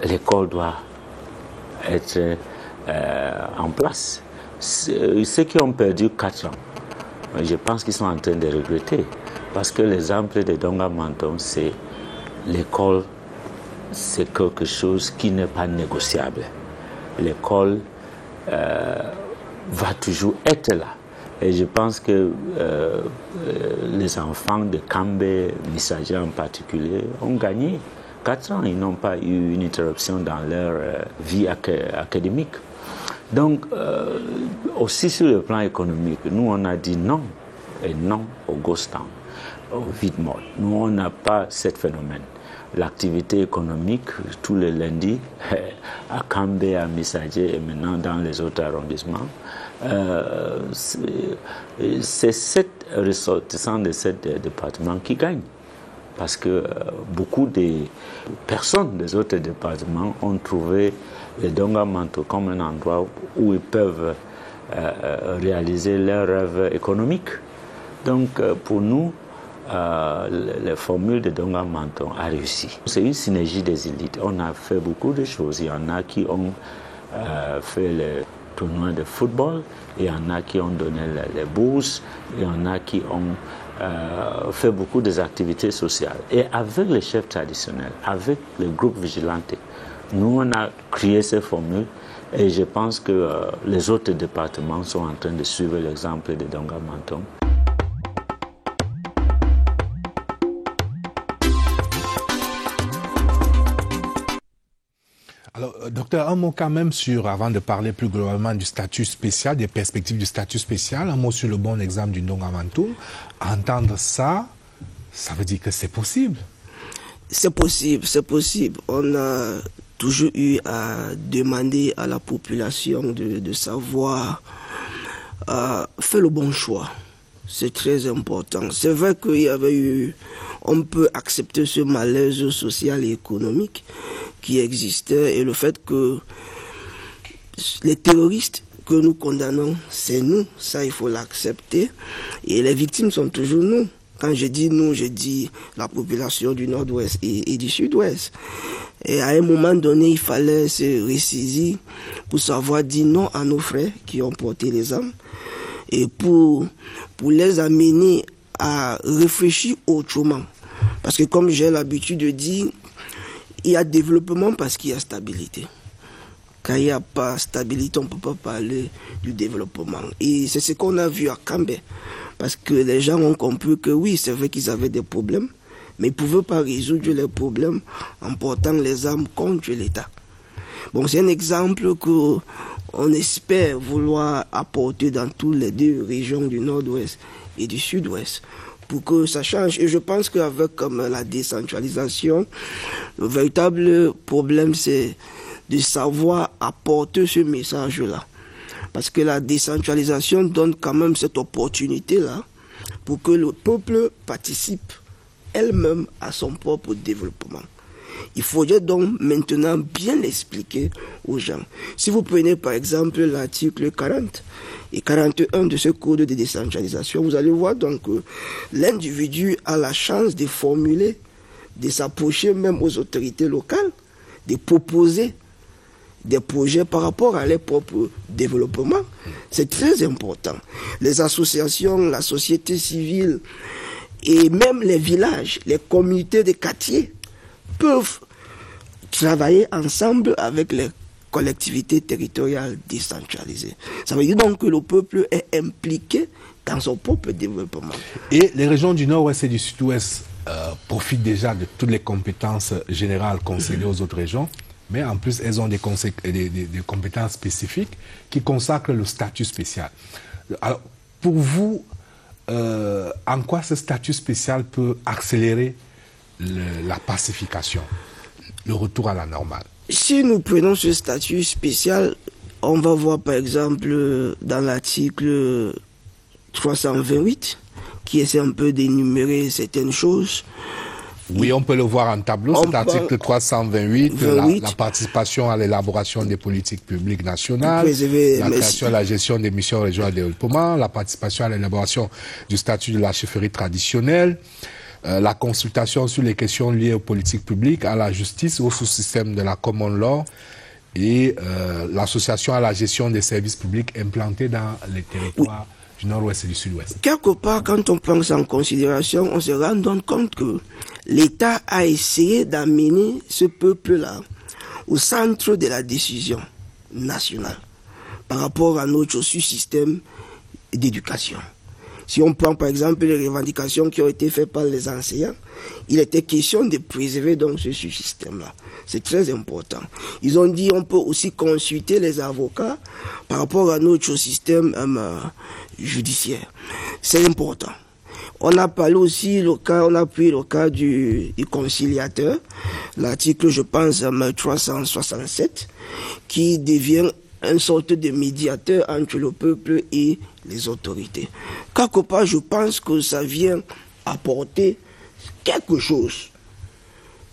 l'école doit être en place. Ceux qui ont perdu 4 ans, je pense qu'ils sont en train de regretter. Parce que l'exemple de Nongamantoum, c'est l'école, c'est quelque chose qui n'est pas négociable. L'école va toujours être là. Et je pense que les enfants de Kambé, Missaja en particulier, ont gagné 4 ans. Ils n'ont pas eu une interruption dans leur vie académique. Donc, aussi sur le plan économique, nous on a dit non et non au ghost town, au vide-mode. Nous on n'a pas ce phénomène. L'activité économique, tous les lundis, à Kambé, à Missaja et maintenant dans les autres arrondissements, c'est 7 ressortissants de ce département qui gagnent. parce que beaucoup de personnes des autres départements ont trouvé les Dongamanto comme un endroit où ils peuvent réaliser leurs rêves économiques. Donc pour nous, les formules de Dongamanto ont réussi. C'est une synergie des élites. On a fait beaucoup de choses. Il y en a qui ont fait le tournoi de football, il y en a qui ont donné les bourses, il y en a qui ont fait beaucoup des activités sociales. Et avec les chefs traditionnels, avec le groupe Vigilante, nous on a créé ces formules et je pense que les autres départements sont en train de suivre l'exemple de Dongamanto. Alors, docteur, un mot quand même avant de parler plus globalement du statut spécial, des perspectives du statut spécial, un mot sur le bon exemple du Ndongamantoum. Entendre ça, ça veut dire que c'est possible. C'est possible, c'est possible. On a toujours eu à demander à la population de savoir faire le bon choix. C'est très important. C'est vrai qu'il y avait eu, on peut accepter ce malaise social et économique qui existait et le fait que les terroristes que nous condamnons, c'est nous, ça il faut l'accepter et les victimes sont toujours nous. Quand je dis nous, je dis la population du nord-ouest et du sud-ouest. Et à un moment donné, il fallait se ressaisir pour savoir dire non à nos frères qui ont porté les armes et pour les amener à réfléchir autrement. Parce que comme j'ai l'habitude de dire, il y a développement parce qu'il y a stabilité. Quand il n'y a pas stabilité, on ne peut pas parler du développement. Et c'est ce qu'on a vu à Cambé. Parce que les gens ont compris que oui, c'est vrai qu'ils avaient des problèmes, mais ils ne pouvaient pas résoudre les problèmes en portant les armes contre l'État. Bon, c'est un exemple qu'on espère vouloir apporter dans toutes les deux régions du nord-ouest et du sud-ouest pour que ça change. Et je pense qu'avec la décentralisation, le véritable problème, c'est de savoir apporter ce message-là. Parce que la décentralisation donne quand même cette opportunité-là pour que le peuple participe elle-même à son propre développement. Il faudrait donc maintenant bien expliquer aux gens. Si vous prenez par exemple l'article 40 et 41 de ce code de décentralisation, vous allez voir donc que l'individu a la chance de formuler, de s'approcher même aux autorités locales, de proposer des projets par rapport à leur propre développement. C'est très important. Les associations, la société civile et même les villages, les communautés de quartiers peuvent travailler ensemble avec les collectivités territoriales décentralisées. Ça veut dire donc que le peuple est impliqué dans son propre développement. Et les régions du nord-ouest et du sud-ouest profitent déjà de toutes les compétences générales concédées aux autres régions, mais en plus elles ont des compétences spécifiques qui consacrent le statut spécial. Alors, pour vous, en quoi ce statut spécial peut accélérer la pacification, le retour à la normale? Si nous prenons ce statut spécial, on va voir par exemple dans l'article 328, qui essaie un peu d'énumérer certaines choses. Oui, on peut le voir en tableau, cet article 328, la participation à l'élaboration des politiques publiques nationales, la création et la gestion des missions régionales de développement, la participation à l'élaboration du statut de la chefferie traditionnelle, la consultation sur les questions liées aux politiques publiques, à la justice, au sous-système de la common law et l'association à la gestion des services publics implantés dans les territoires du nord-ouest et du sud-ouest. Quelque part, quand on prend ça en considération, on se rend donc compte que l'État a essayé d'amener ce peuple-là au centre de la décision nationale par rapport à notre sous-système d'éducation. Si on prend par exemple les revendications qui ont été faites par les enseignants, il était question de préserver donc ce système-là. C'est très important. Ils ont dit on peut aussi consulter les avocats par rapport à notre système judiciaire. C'est important. On a parlé aussi on a pris le cas du conciliateur, l'article je pense 367, qui devient une sorte de médiateur entre le peuple et les autorités. Quelque part, je pense que ça vient apporter quelque chose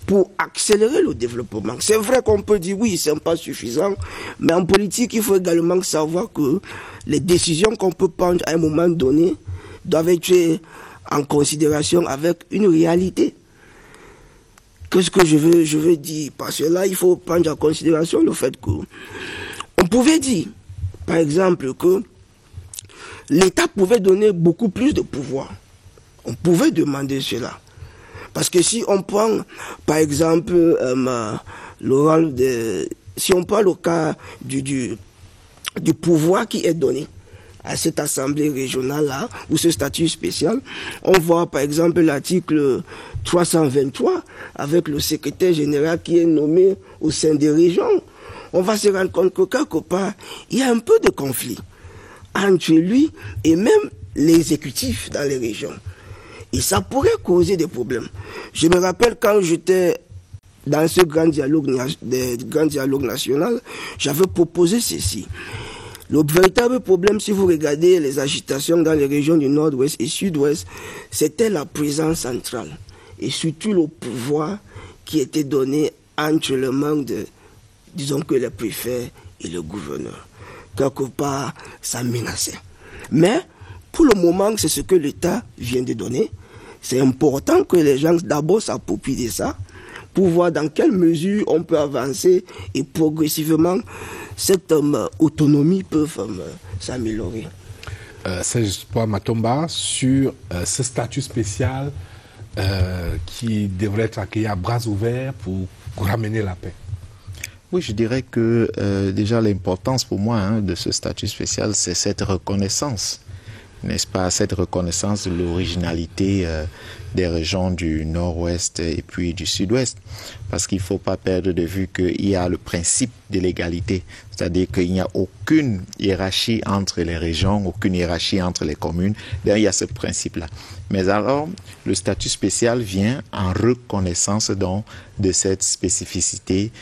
pour accélérer le développement. C'est vrai qu'on peut dire oui, c'est pas suffisant, mais en politique, il faut également savoir que les décisions qu'on peut prendre à un moment donné doivent être en considération avec une réalité. Qu'est-ce que je veux dire? Parce que là, il faut prendre en considération le fait que on pouvait dire, par exemple, que l'État pouvait donner beaucoup plus de pouvoir. On pouvait demander cela. Parce que si on prend, par exemple, si on prend le cas du pouvoir qui est donné à cette assemblée régionale-là, ou ce statut spécial, on voit par exemple l'article 323, avec le secrétaire général qui est nommé au sein des régions. On va se rendre compte que quelque part, il y a un peu de conflit entre lui et même l'exécutif dans les régions. Et ça pourrait causer des problèmes. Je me rappelle quand j'étais dans ce grand dialogue national, j'avais proposé ceci. Le véritable problème, si vous regardez les agitations dans les régions du nord-ouest et sud-ouest, c'était la présence centrale. Et surtout le pouvoir qui était donné entre le manque de, disons que les préfets et le gouverneur. Quelque part, ça menaçait. Mais, pour le moment, c'est ce que l'État vient de donner. C'est important que les gens d'abord s'approprient de ça pour voir dans quelle mesure on peut avancer et progressivement cette autonomie peut s'améliorer. Serge Matomba, sur ce statut spécial qui devrait être accueilli à bras ouverts pour ramener la paix. Oui, je dirais que déjà l'importance pour moi de ce statut spécial, c'est cette reconnaissance, n'est-ce pas, cette reconnaissance de l'originalité des régions du nord-ouest et puis du sud-ouest. Parce qu'il ne faut pas perdre de vue qu'il y a le principe de l'égalité, c'est-à-dire qu'il n'y a aucune hiérarchie entre les régions, aucune hiérarchie entre les communes. D'ailleurs, il y a ce principe-là. Mais alors, le statut spécial vient en reconnaissance donc de cette spécificité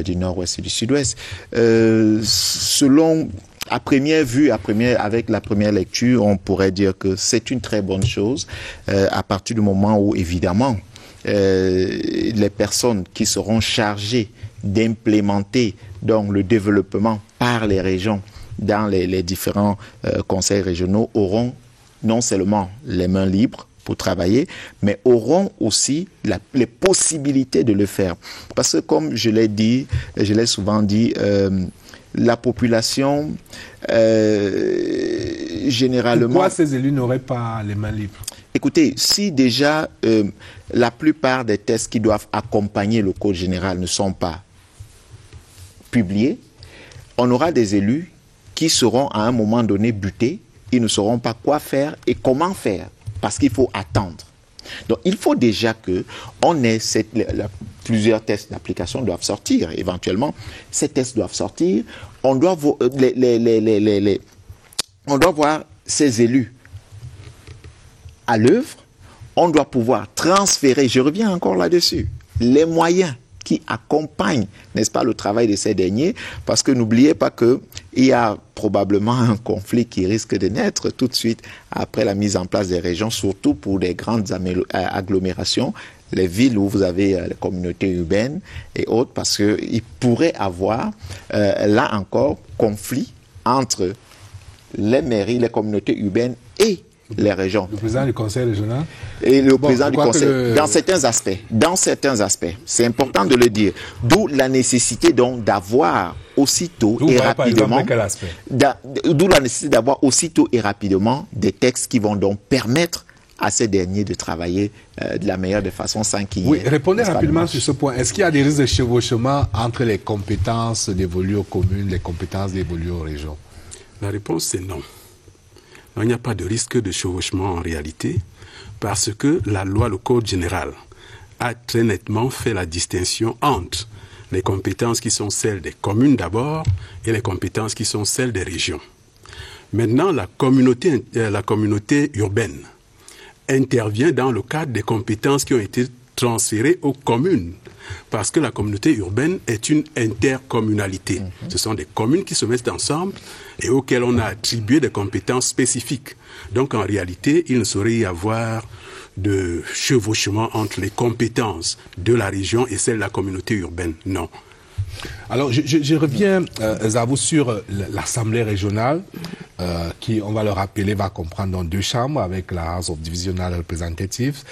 du nord-ouest et du sud-ouest. Selon... À première vue, avec la première lecture, on pourrait dire que c'est une très bonne chose à partir du moment où, évidemment, les personnes qui seront chargées d'implémenter donc le développement par les régions dans les différents conseils régionaux auront non seulement les mains libres pour travailler, mais auront aussi les possibilités de le faire. Parce que comme je l'ai dit, je l'ai souvent dit, la population, généralement... Pourquoi ces élus n'auraient pas les mains libres? Écoutez, si déjà la plupart des tests qui doivent accompagner le code général ne sont pas publiés, on aura des élus qui seront à un moment donné butés, ils ne sauront pas quoi faire et comment faire, parce qu'il faut attendre. Donc il faut déjà qu'on ait plusieurs tests d'application doivent sortir éventuellement. Ces tests doivent sortir. On doit voir ces élus à l'œuvre. On doit pouvoir transférer, je reviens encore là-dessus, les moyens qui accompagnent, n'est-ce pas, le travail de ces derniers, parce que n'oubliez pas qu'il y a probablement un conflit qui risque de naître tout de suite après la mise en place des régions, surtout pour des grandes agglomérations, les villes où vous avez les communautés urbaines et autres, parce qu'il pourrait avoir, là encore, conflit entre les mairies, les communautés urbaines et les régions. Le président du conseil régional? Et le président du conseil, dans certains aspects, c'est important de le dire. D'où la nécessité donc d'avoir aussitôt et rapidement, d'où la nécessité d'avoir aussitôt et rapidement des textes qui vont donc permettre à ces derniers de travailler de la meilleure des façons sans qu'il y ait... Oui, répondez rapidement sur ce point. Est-ce qu'il y a des risques de chevauchement entre les compétences dévolues aux communes, les compétences dévolues aux régions? La réponse c'est non. Non, il n'y a pas de risque de chevauchement en réalité, parce que la loi, le code général, a très nettement fait la distinction entre les compétences qui sont celles des communes d'abord et les compétences qui sont celles des régions. Maintenant, la communauté urbaine intervient dans le cadre des compétences qui ont été transférés aux communes. Parce que la communauté urbaine est une intercommunalité. Ce sont des communes qui se mettent ensemble et auxquelles on a attribué des compétences spécifiques. Donc en réalité, il ne saurait y avoir de chevauchement entre les compétences de la région et celles de la communauté urbaine. Non. Alors, je reviens, Zabou, sur l'Assemblée régionale, qui, on va le rappeler, va comprendre dans 2 chambres, avec la House of Divisional Representatives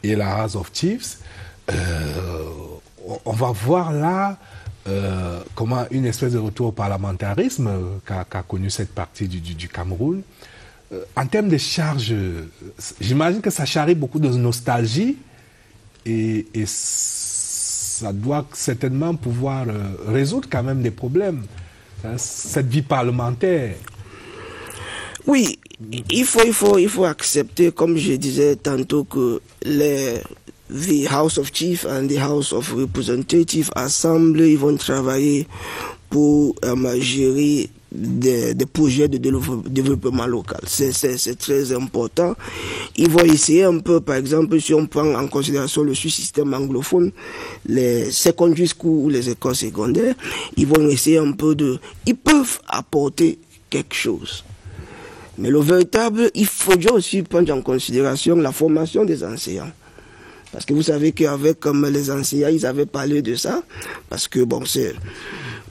et la House of Chiefs. On va voir là comment une espèce de retour au parlementarisme qu'a connu cette partie du Cameroun. En termes de charges, j'imagine que ça charrie beaucoup de nostalgie et ça doit certainement pouvoir résoudre quand même des problèmes, hein, cette vie parlementaire. Oui, il faut accepter, comme je disais tantôt, que the House of Chiefs and the House of Representatives ensemble, ils vont travailler pour gérer des projets de développement local. C'est très important. Ils vont essayer un peu, par exemple, si on prend en considération le système anglophone, les secondary schools ou les écoles secondaires, ils vont essayer un peu ils peuvent apporter quelque chose. Mais le véritable, il faudrait aussi prendre en considération la formation des enseignants. Parce que vous savez qu'avec les enseignants, ils avaient parlé de ça. Parce que, bon,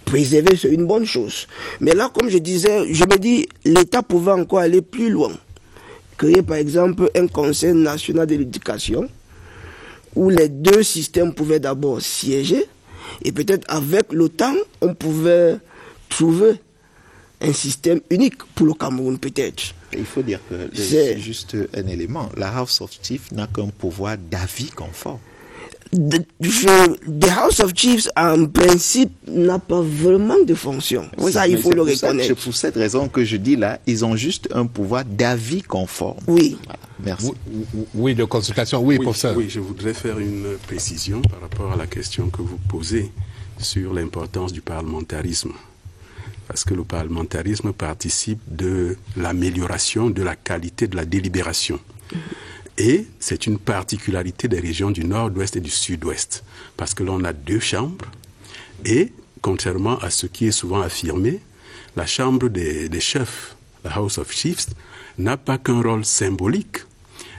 préserver, c'est une bonne chose. Mais là, comme je disais, je me dis, l'État pouvait encore aller plus loin. Créer, par exemple, un conseil national de l'éducation, où les 2 systèmes pouvaient d'abord siéger, et peut-être avec le temps, on pouvait trouver un système unique pour le Cameroun, peut-être. Il faut dire que c'est juste un élément. La House of Chiefs n'a qu'un pouvoir d'avis conforme. The House of Chiefs, en principe, n'a pas vraiment de fonction. Oui, ça, il faut le reconnaître. C'est pour cette raison que je dis là, ils ont juste un pouvoir d'avis conforme. Oui. Voilà. Merci. Oui, de consultation. Oui, pour ça. Oui, je voudrais faire une précision par rapport à la question que vous posez sur l'importance du parlementarisme. Parce que le parlementarisme participe de l'amélioration de la qualité de la délibération. Et c'est une particularité des régions du nord-ouest et du sud-ouest. Parce que l'on a 2 chambres. Et, contrairement à ce qui est souvent affirmé, la chambre des chefs, la House of Chiefs, n'a pas qu'un rôle symbolique.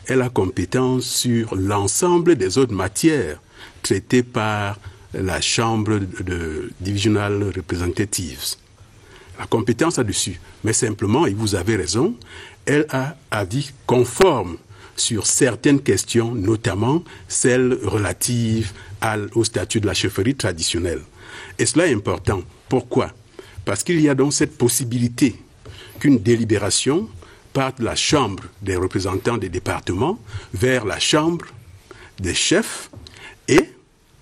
Elle a compétence sur l'ensemble des autres matières traitées par la chambre de Divisional Representatives. La compétence là-dessus. Mais simplement, et vous avez raison, elle a avis conforme sur certaines questions, notamment celles relatives au statut de la chefferie traditionnelle. Et cela est important. Pourquoi? Parce qu'il y a donc cette possibilité qu'une délibération parte de la chambre des représentants des départements vers la chambre des chefs et,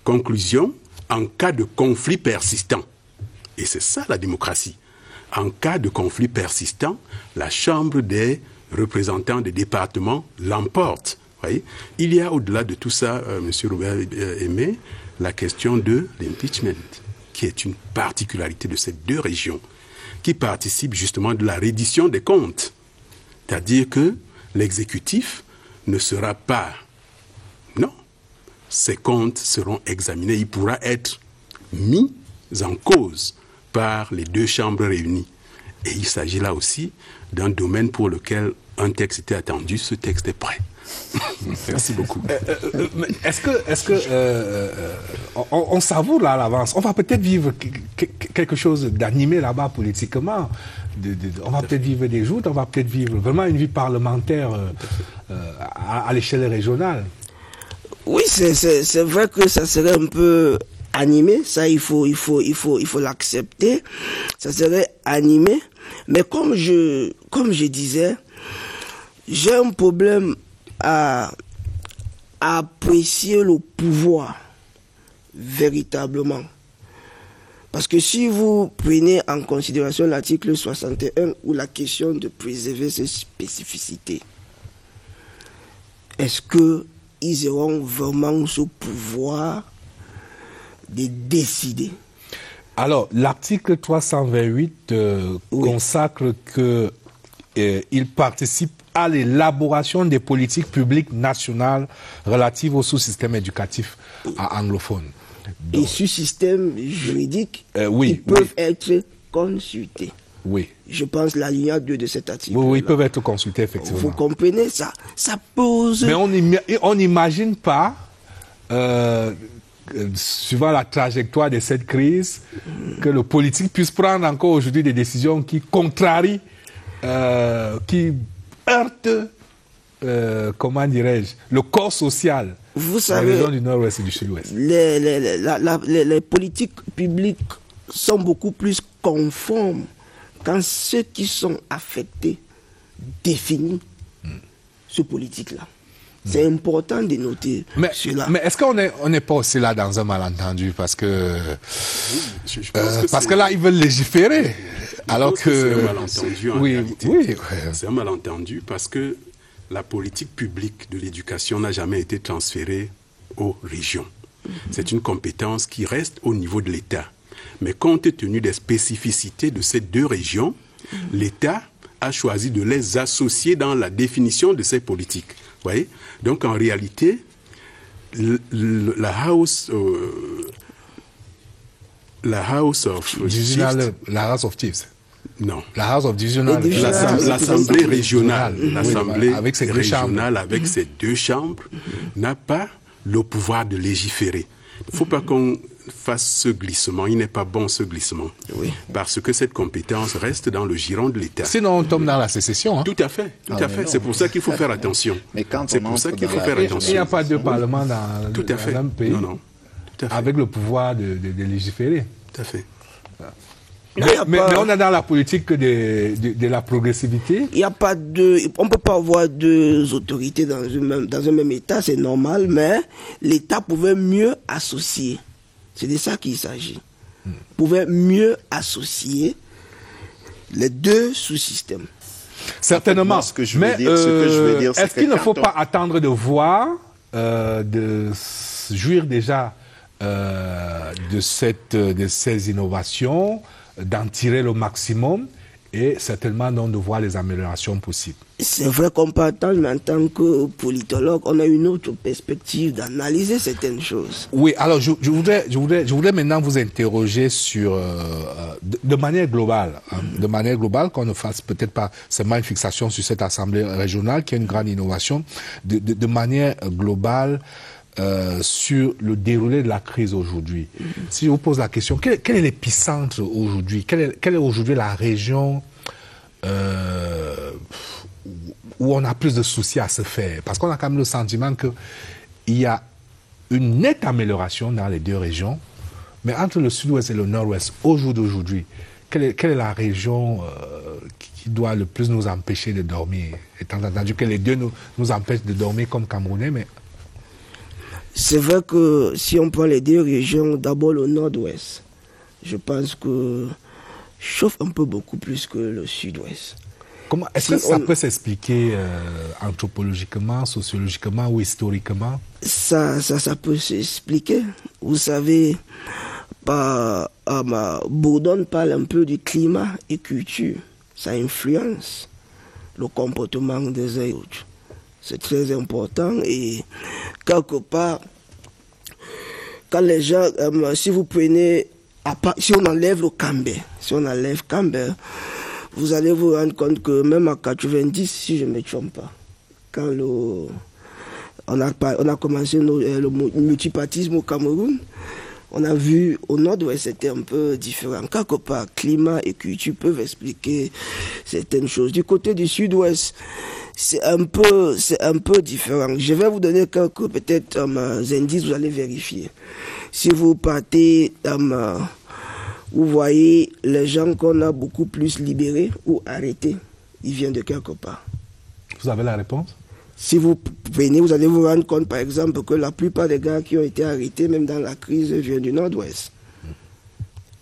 conclusion, en cas de conflit persistant. Et c'est ça la démocratie. En cas de conflit persistant, la chambre des représentants des départements l'emporte. Voyez, il y a au-delà de tout ça, M. Robert Aimé, la question de l'impeachment, qui est une particularité de ces 2 régions, qui participe justement de la reddition des comptes. C'est-à-dire que l'exécutif ne sera pas... Non, ses comptes seront examinés. Il pourra être mis en cause par les 2 chambres réunies. Et il s'agit là aussi d'un domaine pour lequel un texte était attendu. Ce texte est prêt. Merci beaucoup. On savoure là à l'avance. On va peut-être vivre quelque chose d'animé là-bas politiquement. On va peut-être vivre des joutes, on va peut-être vivre vraiment une vie parlementaire à l'échelle régionale. Oui, c'est vrai que ça serait un peu animé, ça il faut l'accepter. Ça serait animé, mais comme je disais, j'ai un problème à apprécier le pouvoir véritablement. Parce que si vous prenez en considération l'article 61 ou la question de préserver ses spécificités, est-ce qu'ils auront vraiment ce pouvoir de décider? Alors, l'article 328 consacre que il participe à l'élaboration des politiques publiques nationales relatives au sous-système éducatif anglophone. Donc, et sous-système juridique, ils peuvent être consultés. Oui. Je pense l'alinéa 2 de cet article. Oui, ils peuvent être consultés, effectivement. Vous comprenez ça? Ça pose... Mais on n'imagine pas, suivant la trajectoire de cette crise, que le politique puisse prendre encore aujourd'hui des décisions qui contrarient, qui heurtent, comment dirais-je, le corps social. Vous savez, région du Nord-Ouest et du Sud-Ouest. Les politiques publiques sont beaucoup plus conformes quand ceux qui sont affectés définissent ce politique-là. C'est important de noter cela. Mais est-ce qu'on n'est pas aussi là dans un malentendu? Parce que, parce que là, ils veulent légiférer. Alors que c'est un malentendu en réalité. Oui. C'est un malentendu parce que la politique publique de l'éducation n'a jamais été transférée aux régions. C'est une compétence qui reste au niveau de l'État. Mais compte tenu des spécificités de ces deux régions, l'État a choisi de les associer dans la définition de ces politiques. Voyez? Donc en réalité, la House of Chiefs. Non. La House of Divisional. L'Assemblée régionale. L'Assemblée régionale avec ses deux chambres n'a pas le pouvoir de légiférer. Il ne faut pas qu'on fasse ce glissement. Il n'est pas bon ce glissement. Oui. Parce que cette compétence reste dans le giron de l'État. Sinon on tombe dans la sécession. Hein. Tout à fait. C'est pour ça qu'il faut faire attention. C'est pour ça qu'il faut faire attention. Il n'y a pas de parlement dans un pays avec le pouvoir de légiférer. Tout à fait. Mais on est dans la politique de la progressivité. Il y a pas on ne peut pas avoir deux autorités dans un même État, c'est normal, mais l'État pouvait mieux associer. C'est de ça qu'il s'agit. Pouvait mieux associer les deux sous-systèmes. Certainement. Est-ce qu'il ne faut pas attendre de voir, de jouir déjà de ces innovations, d'en tirer le maximum et certainement donc de voir les améliorations possibles. C'est vrai qu'on peut attendre, mais en tant que politologue, on a une autre perspective d'analyser certaines choses. Oui, alors je voudrais maintenant vous interroger sur, de manière globale, qu'on ne fasse peut-être pas seulement une fixation sur cette assemblée régionale qui est une grande innovation, de manière globale, sur le déroulé de la crise aujourd'hui. Si je vous pose la question, quel est l'épicentre aujourd'hui? Quelle est aujourd'hui la région où on a plus de soucis à se faire? Parce qu'on a quand même le sentiment qu'il y a une nette amélioration dans les deux régions, mais entre le sud-ouest et le nord-ouest, au jour d'aujourd'hui, quelle est la région qui doit le plus nous empêcher de dormir? Étant entendu que les deux nous empêchent de dormir comme Camerounais, mais... C'est vrai que si on prend les deux régions, d'abord le nord-ouest, je pense que chauffe un peu beaucoup plus que le sud-ouest. Comment est-ce que ça peut s'expliquer anthropologiquement, sociologiquement ou historiquement? Ça peut s'expliquer. Vous savez, Bourdon parle un peu du climat et culture. Ça influence le comportement des uns et autres. C'est très important et quelque part, quand les gens, si vous prenez, si on enlève le Cambé, vous allez vous rendre compte que même en 90, si je ne me trompe pas, quand on a commencé le multipartisme au Cameroun, on a vu au nord-ouest c'était un peu différent. Quelque part, climat et culture peuvent expliquer certaines choses. Du côté du sud-ouest, c'est un peu différent. Je vais vous donner quelques peut-être indices, vous allez vérifier. Si vous partez, vous voyez les gens qu'on a beaucoup plus libérés ou arrêtés, ils viennent de quelque part. Vous avez la réponse? Si vous venez, vous allez vous rendre compte, par exemple, que la plupart des gars qui ont été arrêtés, même dans la crise, viennent du nord-ouest.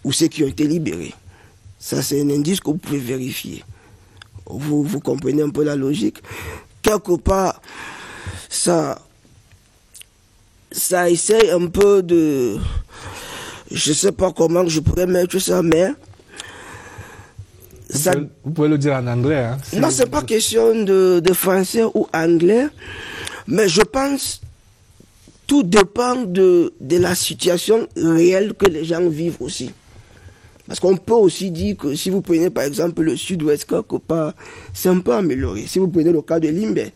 Ou ceux qui ont été libérés. Ça, c'est un indice que vous pouvez vérifier. Vous comprenez un peu la logique. Quelque part, ça essaye un peu de... Je ne sais pas comment je pourrais mettre ça, mais Vous pouvez le dire en anglais. Hein, non, c'est pas question de français ou anglais, mais je pense tout dépend de la situation réelle que les gens vivent aussi. Parce qu'on peut aussi dire que si vous prenez par exemple le sud-ouest, quelque part, c'est un peu amélioré. Si vous prenez le cas de Limbe,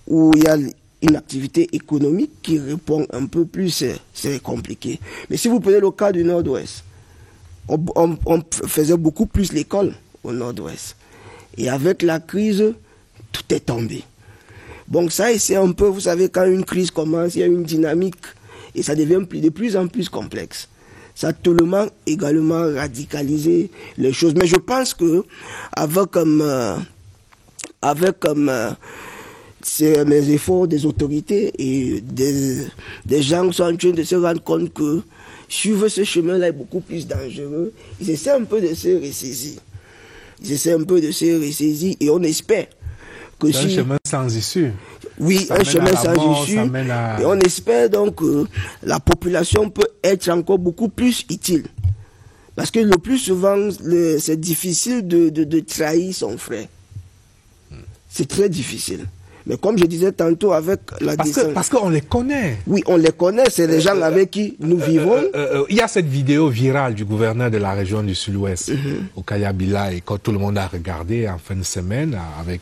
où il y a une activité économique qui répond un peu plus, c'est compliqué. Mais si vous prenez le cas du nord-ouest, on faisait beaucoup plus l'école au nord-ouest. Et avec la crise, tout est tombé. Bon, ça, c'est un peu, vous savez, quand une crise commence, il y a une dynamique et ça devient de plus en plus complexe. Ça a tellement également radicalisé les choses. Mais je pense que avec mes efforts des autorités et des gens qui sont en train de se rendre compte que suivre ce chemin-là est beaucoup plus dangereux, ils essaient un peu de se ressaisir. Et on espère que c'est un chemin sans issue. Oui, un chemin sans issue. Et on espère donc que la population peut être encore beaucoup plus utile. Parce que le plus souvent, c'est difficile de trahir son frère. C'est très difficile. Mais comme je disais tantôt avec la descente... Parce qu'on les connaît. Oui, on les connaît, c'est les gens avec qui nous vivons. Il y a cette vidéo virale du gouverneur de la région du Sud-Ouest, au Kayabila, et quand tout le monde a regardé en fin de semaine, avec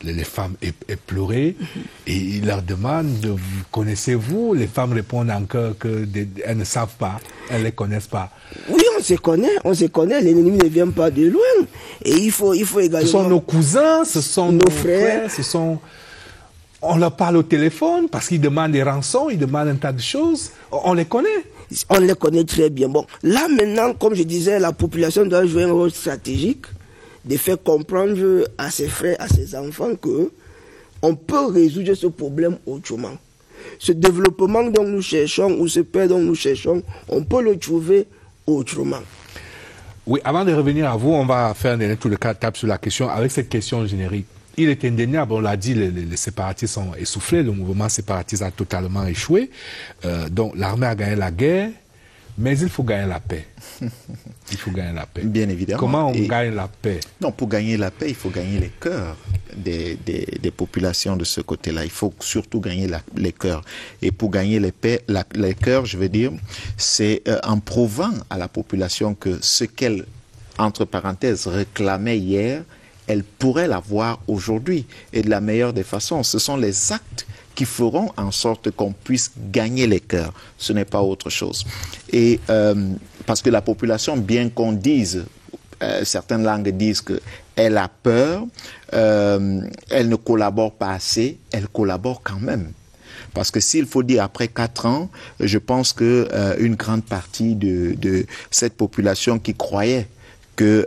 les femmes éplorées, et il leur demande, connaissez-vous? Les femmes répondent encore qu'elles ne savent pas, elles ne les connaissent pas. Oui, on se connaît, l'ennemi ne vient pas de loin. Et il faut également... Ce sont nos cousins, ce sont nos frères, ce sont... On leur parle au téléphone parce qu'ils demandent des rançons, ils demandent un tas de choses. On les connaît. On les connaît très bien. Bon, là maintenant, comme je disais, la population doit jouer un rôle stratégique de faire comprendre à ses frères, à ses enfants que on peut résoudre ce problème autrement. Ce développement dont nous cherchons ou ce paix dont nous cherchons, on peut le trouver autrement. Oui, avant de revenir à vous, on va faire un dernier tour de table sur la question avec cette question générique. Il est indéniable, on l'a dit, les séparatistes sont essoufflés, le mouvement séparatiste a totalement échoué. Donc l'armée a gagné la guerre, mais il faut gagner la paix. Il faut gagner la paix. Bien évidemment. Comment on gagne la paix? Non, pour gagner la paix, il faut gagner les cœurs des populations de ce côté-là. Il faut surtout gagner les cœurs. Et pour gagner les cœurs, je veux dire, c'est en prouvant à la population que ce qu'elle, entre parenthèses, réclamait hier, elle pourrait l'avoir aujourd'hui. Et de la meilleure des façons, ce sont les actes qui feront en sorte qu'on puisse gagner les cœurs. Ce n'est pas autre chose. Et parce que la population, bien qu'on dise, certaines langues disent qu'elle a peur, elle ne collabore pas assez, elle collabore quand même. Parce que s'il faut dire après 4 ans, je pense que une grande partie de cette population qui croyait que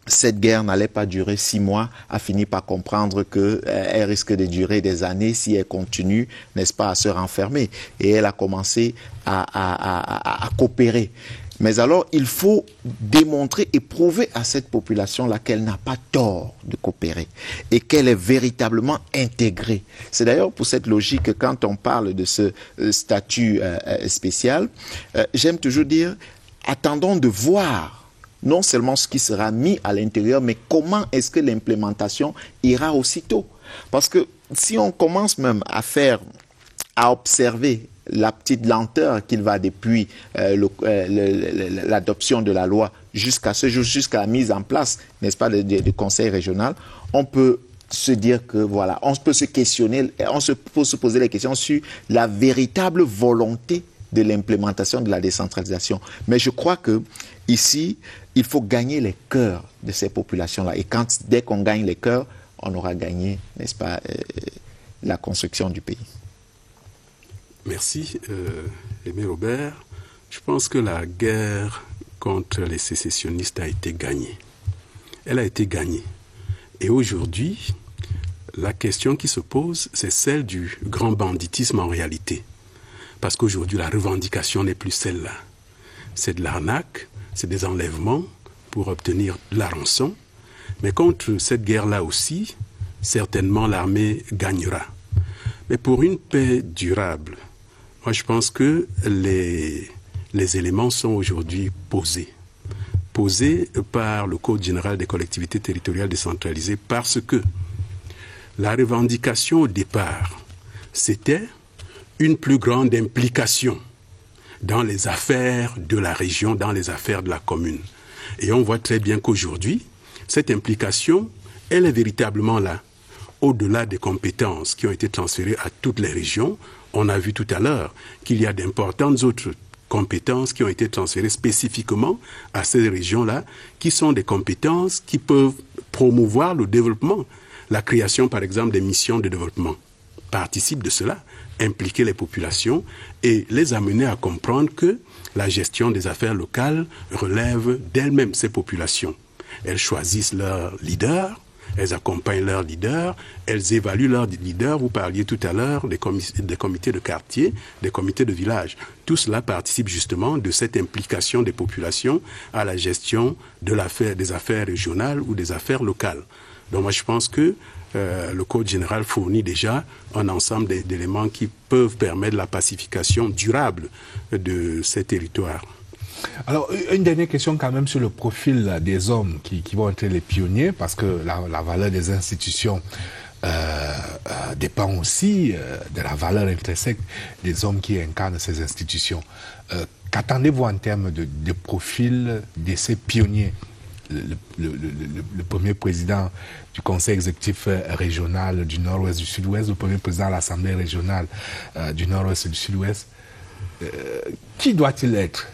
cette guerre n'allait pas durer 6 mois, a fini par comprendre qu'elle risque de durer des années si elle continue, n'est-ce pas, à se renfermer. Et elle a commencé à coopérer. Mais alors, il faut démontrer et prouver à cette population-là qu'elle n'a pas tort de coopérer et qu'elle est véritablement intégrée. C'est d'ailleurs pour cette logique que quand on parle de ce statut spécial, j'aime toujours dire, attendons de voir non seulement ce qui sera mis à l'intérieur, mais comment est-ce que l'implémentation ira aussitôt. Parce que si on commence même à observer la petite lenteur qu'il va depuis l'adoption de la loi jusqu'à ce jour, jusqu'à la mise en place, n'est-ce pas, du conseil régional, on peut se dire que voilà, on peut se questionner, peut se poser les questions sur la véritable volonté de l'implémentation de la décentralisation. Mais je crois que ici, il faut gagner les cœurs de ces populations-là. Et dès qu'on gagne les cœurs, on aura gagné, n'est-ce pas, la construction du pays. Merci, Aimé Robert. Je pense que la guerre contre les sécessionnistes a été gagnée. Elle a été gagnée. Et aujourd'hui, la question qui se pose, c'est celle du grand banditisme en réalité. Parce qu'aujourd'hui, la revendication n'est plus celle-là. C'est de l'arnaque, c'est des enlèvements pour obtenir la rançon. Mais contre cette guerre-là aussi, certainement l'armée gagnera. Mais pour une paix durable, moi je pense que les éléments sont aujourd'hui posés. posée par le Code général des collectivités territoriales décentralisées parce que la revendication au départ, c'était une plus grande implication dans les affaires de la région, dans les affaires de la commune. Et on voit très bien qu'aujourd'hui, cette implication, elle est véritablement là. Au-delà des compétences qui ont été transférées à toutes les régions, on a vu tout à l'heure qu'il y a d'importantes autres compétences qui ont été transférées spécifiquement à ces régions-là, qui sont des compétences qui peuvent promouvoir le développement. La création, par exemple, des missions de développement participe de cela, impliquer les populations et les amener à comprendre que la gestion des affaires locales relève d'elles-mêmes ces populations. Elles choisissent leurs leaders, elles accompagnent leurs leaders, elles évaluent leurs leaders. Vous parliez tout à l'heure des comités de quartier, des comités de village. Tout cela participe justement de cette implication des populations à la gestion des affaires régionales ou des affaires locales. Donc moi je pense que le Code général fournit déjà un ensemble d'éléments qui peuvent permettre la pacification durable de ces territoires. Alors, une dernière question quand même sur le profil des hommes qui vont être les pionniers, parce que la valeur des institutions dépend aussi de la valeur intrinsèque des hommes qui incarnent ces institutions. Qu'attendez-vous en termes de profil de ces pionniers? Le premier président du conseil exécutif régional du Nord-Ouest, du Sud-Ouest, le premier président de l'Assemblée régionale du Nord-Ouest et du Sud-Ouest, qui doit-il être?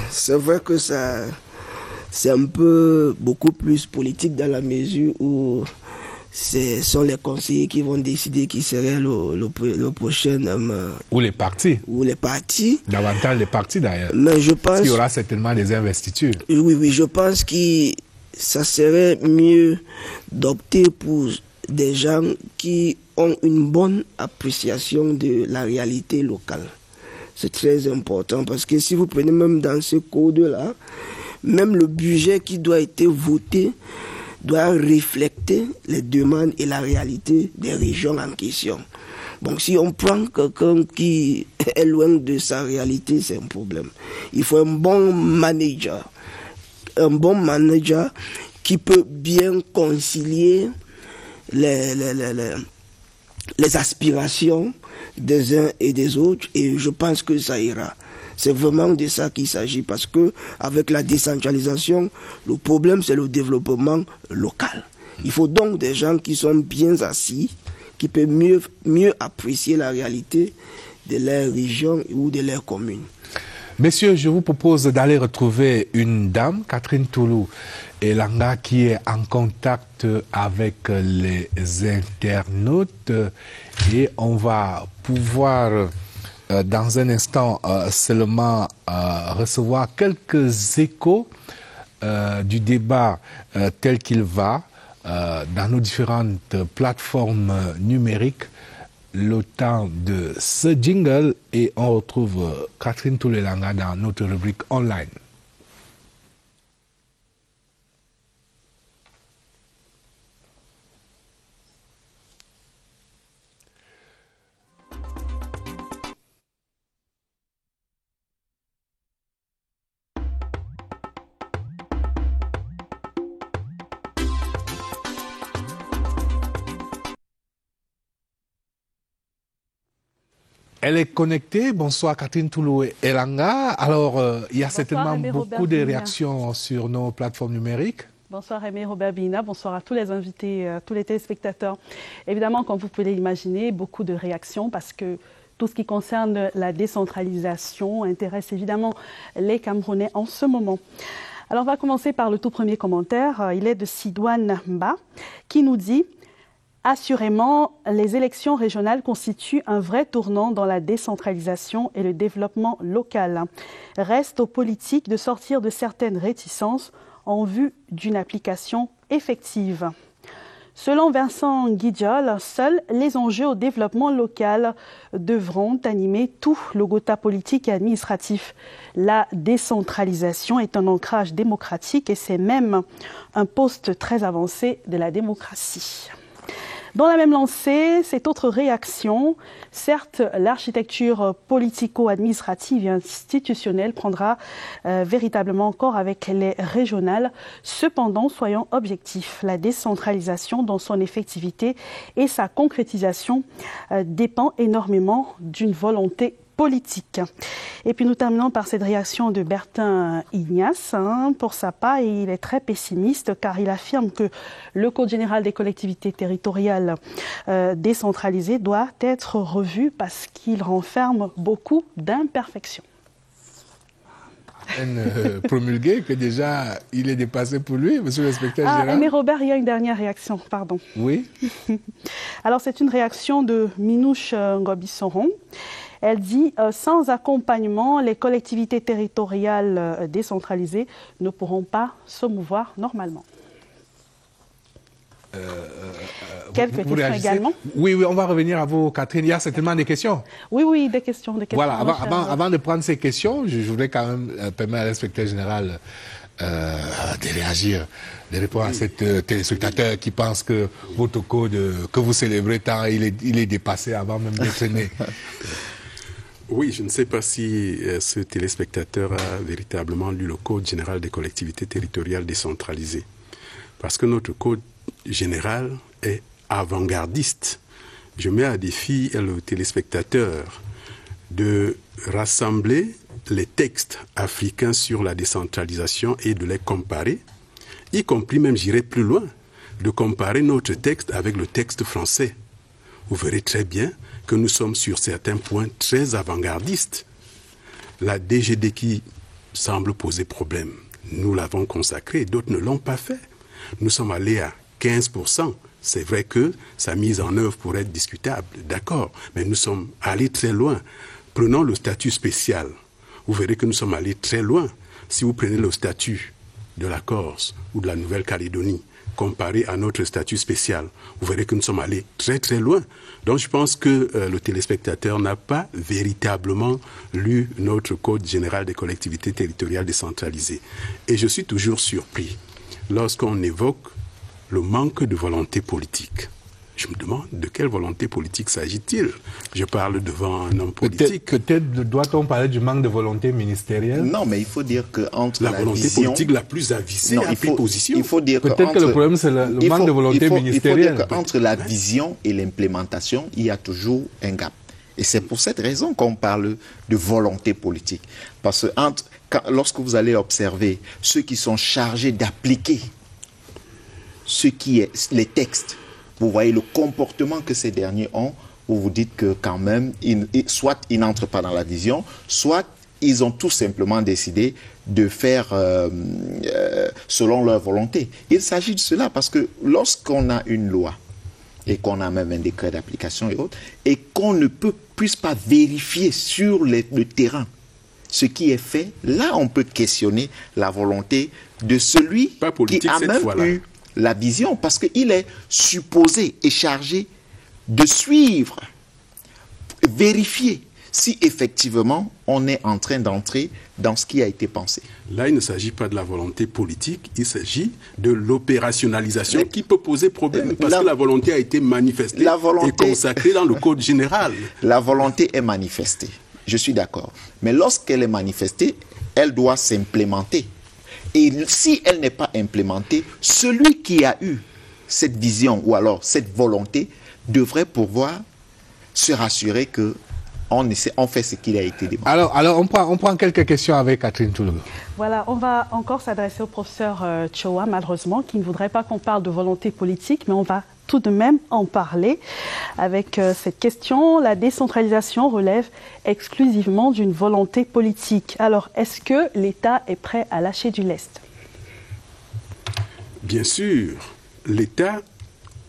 C'est vrai que c'est un peu beaucoup plus politique dans la mesure où ce sont les conseillers qui vont décider qui serait le prochain homme. Ou les partis. Ou les partis. Davantage les partis d'ailleurs. Mais je pense qu'il y aura certainement des investitures. Oui, je pense que ça serait mieux d'opter pour des gens qui ont une bonne appréciation de la réalité locale. C'est très important parce que si vous prenez même dans ce code-là, même le budget qui doit être voté doit refléter les demandes et la réalité des régions en question. Donc si on prend quelqu'un qui est loin de sa réalité, c'est un problème. Il faut un bon manager qui peut bien concilier les aspirations des uns et des autres, et je pense que ça ira. C'est vraiment de ça qu'il s'agit, parce que avec la décentralisation, le problème c'est le développement local. Il faut donc des gens qui sont bien assis, qui peuvent mieux apprécier la réalité de leur région ou de leur commune. Messieurs, je vous propose d'aller retrouver une dame, Catherine Toulou Elanga, qui est en contact avec les internautes, et on va pouvoir dans un instant seulement recevoir quelques échos du débat tel qu'il va dans nos différentes plateformes numériques. Le temps de ce jingle, et on retrouve Catherine Toulou Elanga dans notre rubrique online. Elle est connectée. Bonsoir Catherine Toulou Elanga. Alors, il y a certainement beaucoup de réactions sur nos plateformes numériques. Bonsoir Aimé Robert Bina, bonsoir à tous les invités, tous les téléspectateurs. Évidemment, comme vous pouvez l'imaginer, beaucoup de réactions parce que tout ce qui concerne la décentralisation intéresse évidemment les Camerounais en ce moment. Alors, on va commencer par le tout premier commentaire. Il est de Sidouane Mba qui nous dit: assurément, les élections régionales constituent un vrai tournant dans la décentralisation et le développement local. Reste aux politiques de sortir de certaines réticences en vue d'une application effective. Selon Vincent Guidjol, seuls les enjeux au développement local devront animer tout le gotha politique et administratif. La décentralisation est un ancrage démocratique et c'est même un poste très avancé de la démocratie. Dans la même lancée, cette autre réaction, certes, l'architecture politico-administrative et institutionnelle prendra véritablement corps avec les régionales. Cependant, soyons objectifs, la décentralisation dans son effectivité et sa concrétisation dépend énormément d'une volonté politique. Et puis nous terminons par cette réaction de Bertin Ignace. Pour sa part, il est très pessimiste car il affirme que le Code général des collectivités territoriales décentralisées doit être revu parce qu'il renferme beaucoup d'imperfections. Promulgué que déjà il est dépassé pour lui, monsieur le secrétaire général. Mais Robert, il y a une dernière réaction, pardon. Oui. Alors c'est une réaction de Minouche Ngobi-Soron. Elle dit « Sans accompagnement, les collectivités territoriales décentralisées ne pourront pas se mouvoir normalement. » Quelques questions également. Oui, on va revenir à vous, Catherine. Il y a certainement des questions. Oui, des questions. Voilà, avant de prendre ces questions, je voudrais quand même permettre à l'inspecteur général de réagir, de répondre à cet téléspectateur qui pense que votre code que vous célébrez tant, il est dépassé avant même d'être né. Oui, je ne sais pas si ce téléspectateur a véritablement lu le Code général des collectivités territoriales décentralisées. Parce que notre Code général est avant-gardiste. Je mets à défi le téléspectateur de rassembler les textes africains sur la décentralisation et de les comparer, y compris même, j'irai plus loin, de comparer notre texte avec le texte français. Vous verrez très bien que nous sommes sur certains points très avant-gardistes. La DGD qui semble poser problème, nous l'avons consacrée, d'autres ne l'ont pas fait. Nous sommes allés à 15%. C'est vrai que sa mise en œuvre pourrait être discutable, d'accord, mais nous sommes allés très loin. Prenons le statut spécial. Vous verrez que nous sommes allés très loin. Si vous prenez le statut de la Corse ou de la Nouvelle-Calédonie, comparé à notre statut spécial, vous verrez que nous sommes allés très très loin. Donc je pense que le téléspectateur n'a pas véritablement lu notre Code général des collectivités territoriales décentralisées. Et je suis toujours surpris lorsqu'on évoque le manque de volonté politique. Je me demande de quelle volonté politique s'agit-il. Je parle devant un homme politique. Peut-être doit-on parler du manque de volonté ministérielle? Non, mais il faut dire qu'entre la volonté politique la plus avisée a pris position. Il faut dire peut-être que le problème c'est le manque de volonté ministérielle. Il faut dire qu'entre la vision et l'implémentation, il y a toujours un gap. Et c'est pour cette raison qu'on parle de volonté politique. Parce que lorsque vous allez observer ceux qui sont chargés d'appliquer ce qui est les textes, vous voyez le comportement que ces derniers ont, où vous dites que quand même, soit ils n'entrent pas dans la vision, soit ils ont tout simplement décidé de faire selon leur volonté. Il s'agit de cela parce que lorsqu'on a une loi et qu'on a même un décret d'application et autres, et qu'on ne puisse pas vérifier sur le terrain ce qui est fait, là on peut questionner la volonté de celui qui a même eu la vision, parce qu'il est supposé et chargé de suivre, vérifier si effectivement on est en train d'entrer dans ce qui a été pensé. Là, il ne s'agit pas de la volonté politique, il s'agit de l'opérationnalisation qui peut poser problème, parce que la volonté a été manifestée et consacrée dans le Code général. La volonté est manifestée, je suis d'accord. Mais lorsqu'elle est manifestée, elle doit s'implémenter. Et si elle n'est pas implémentée, celui qui a eu cette vision ou alors cette volonté devrait pouvoir se rassurer que on fait ce qu'il a été demandé. Alors on prend quelques questions avec Catherine Touloulou. Voilà, on va encore s'adresser au professeur Tchoa, malheureusement, qui ne voudrait pas qu'on parle de volonté politique, mais on va tout de même en parler avec cette question. La décentralisation relève exclusivement d'une volonté politique. Alors, est-ce que l'État est prêt à lâcher du lest? Bien sûr, l'État,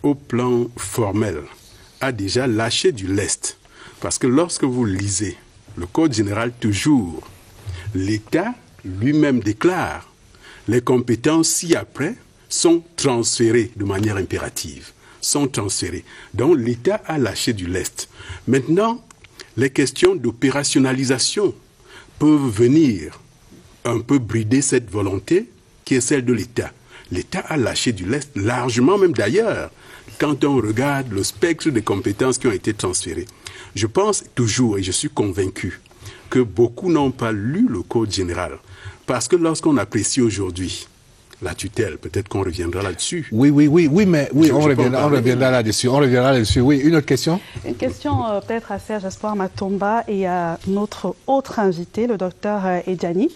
au plan formel, a déjà lâché du lest. Parce que lorsque vous lisez le Code général, toujours, l'État lui-même déclare les compétences ci-après sont transférées de manière impérative. Sont transférées. Donc l'État a lâché du lest. Maintenant, les questions d'opérationnalisation peuvent venir un peu brider cette volonté qui est celle de l'État. l'État a lâché du lest largement, même d'ailleurs, quand on regarde le spectre des compétences qui ont été transférées. Je pense toujours, et je suis convaincu, que beaucoup n'ont pas lu le Code général. Parce que lorsqu'on apprécie aujourd'hui la tutelle, peut-être qu'on reviendra là-dessus. Oui, mais on reviendra là-dessus. Oui, une autre question? Une question peut-être à Serge Espoir Matomba et à notre autre invité, le docteur Edjani.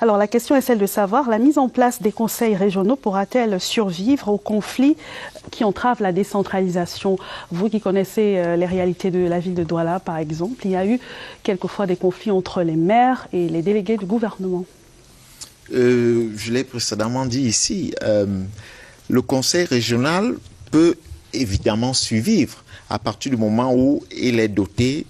Alors la question est celle de savoir, la mise en place des conseils régionaux pourra-t-elle survivre aux conflits qui entravent la décentralisation? Vous qui connaissez les réalités de la ville de Douala, par exemple, il y a eu quelquefois des conflits entre les maires et les délégués du gouvernement. Je l'ai précédemment dit ici, le conseil régional peut évidemment survivre à partir du moment où il est doté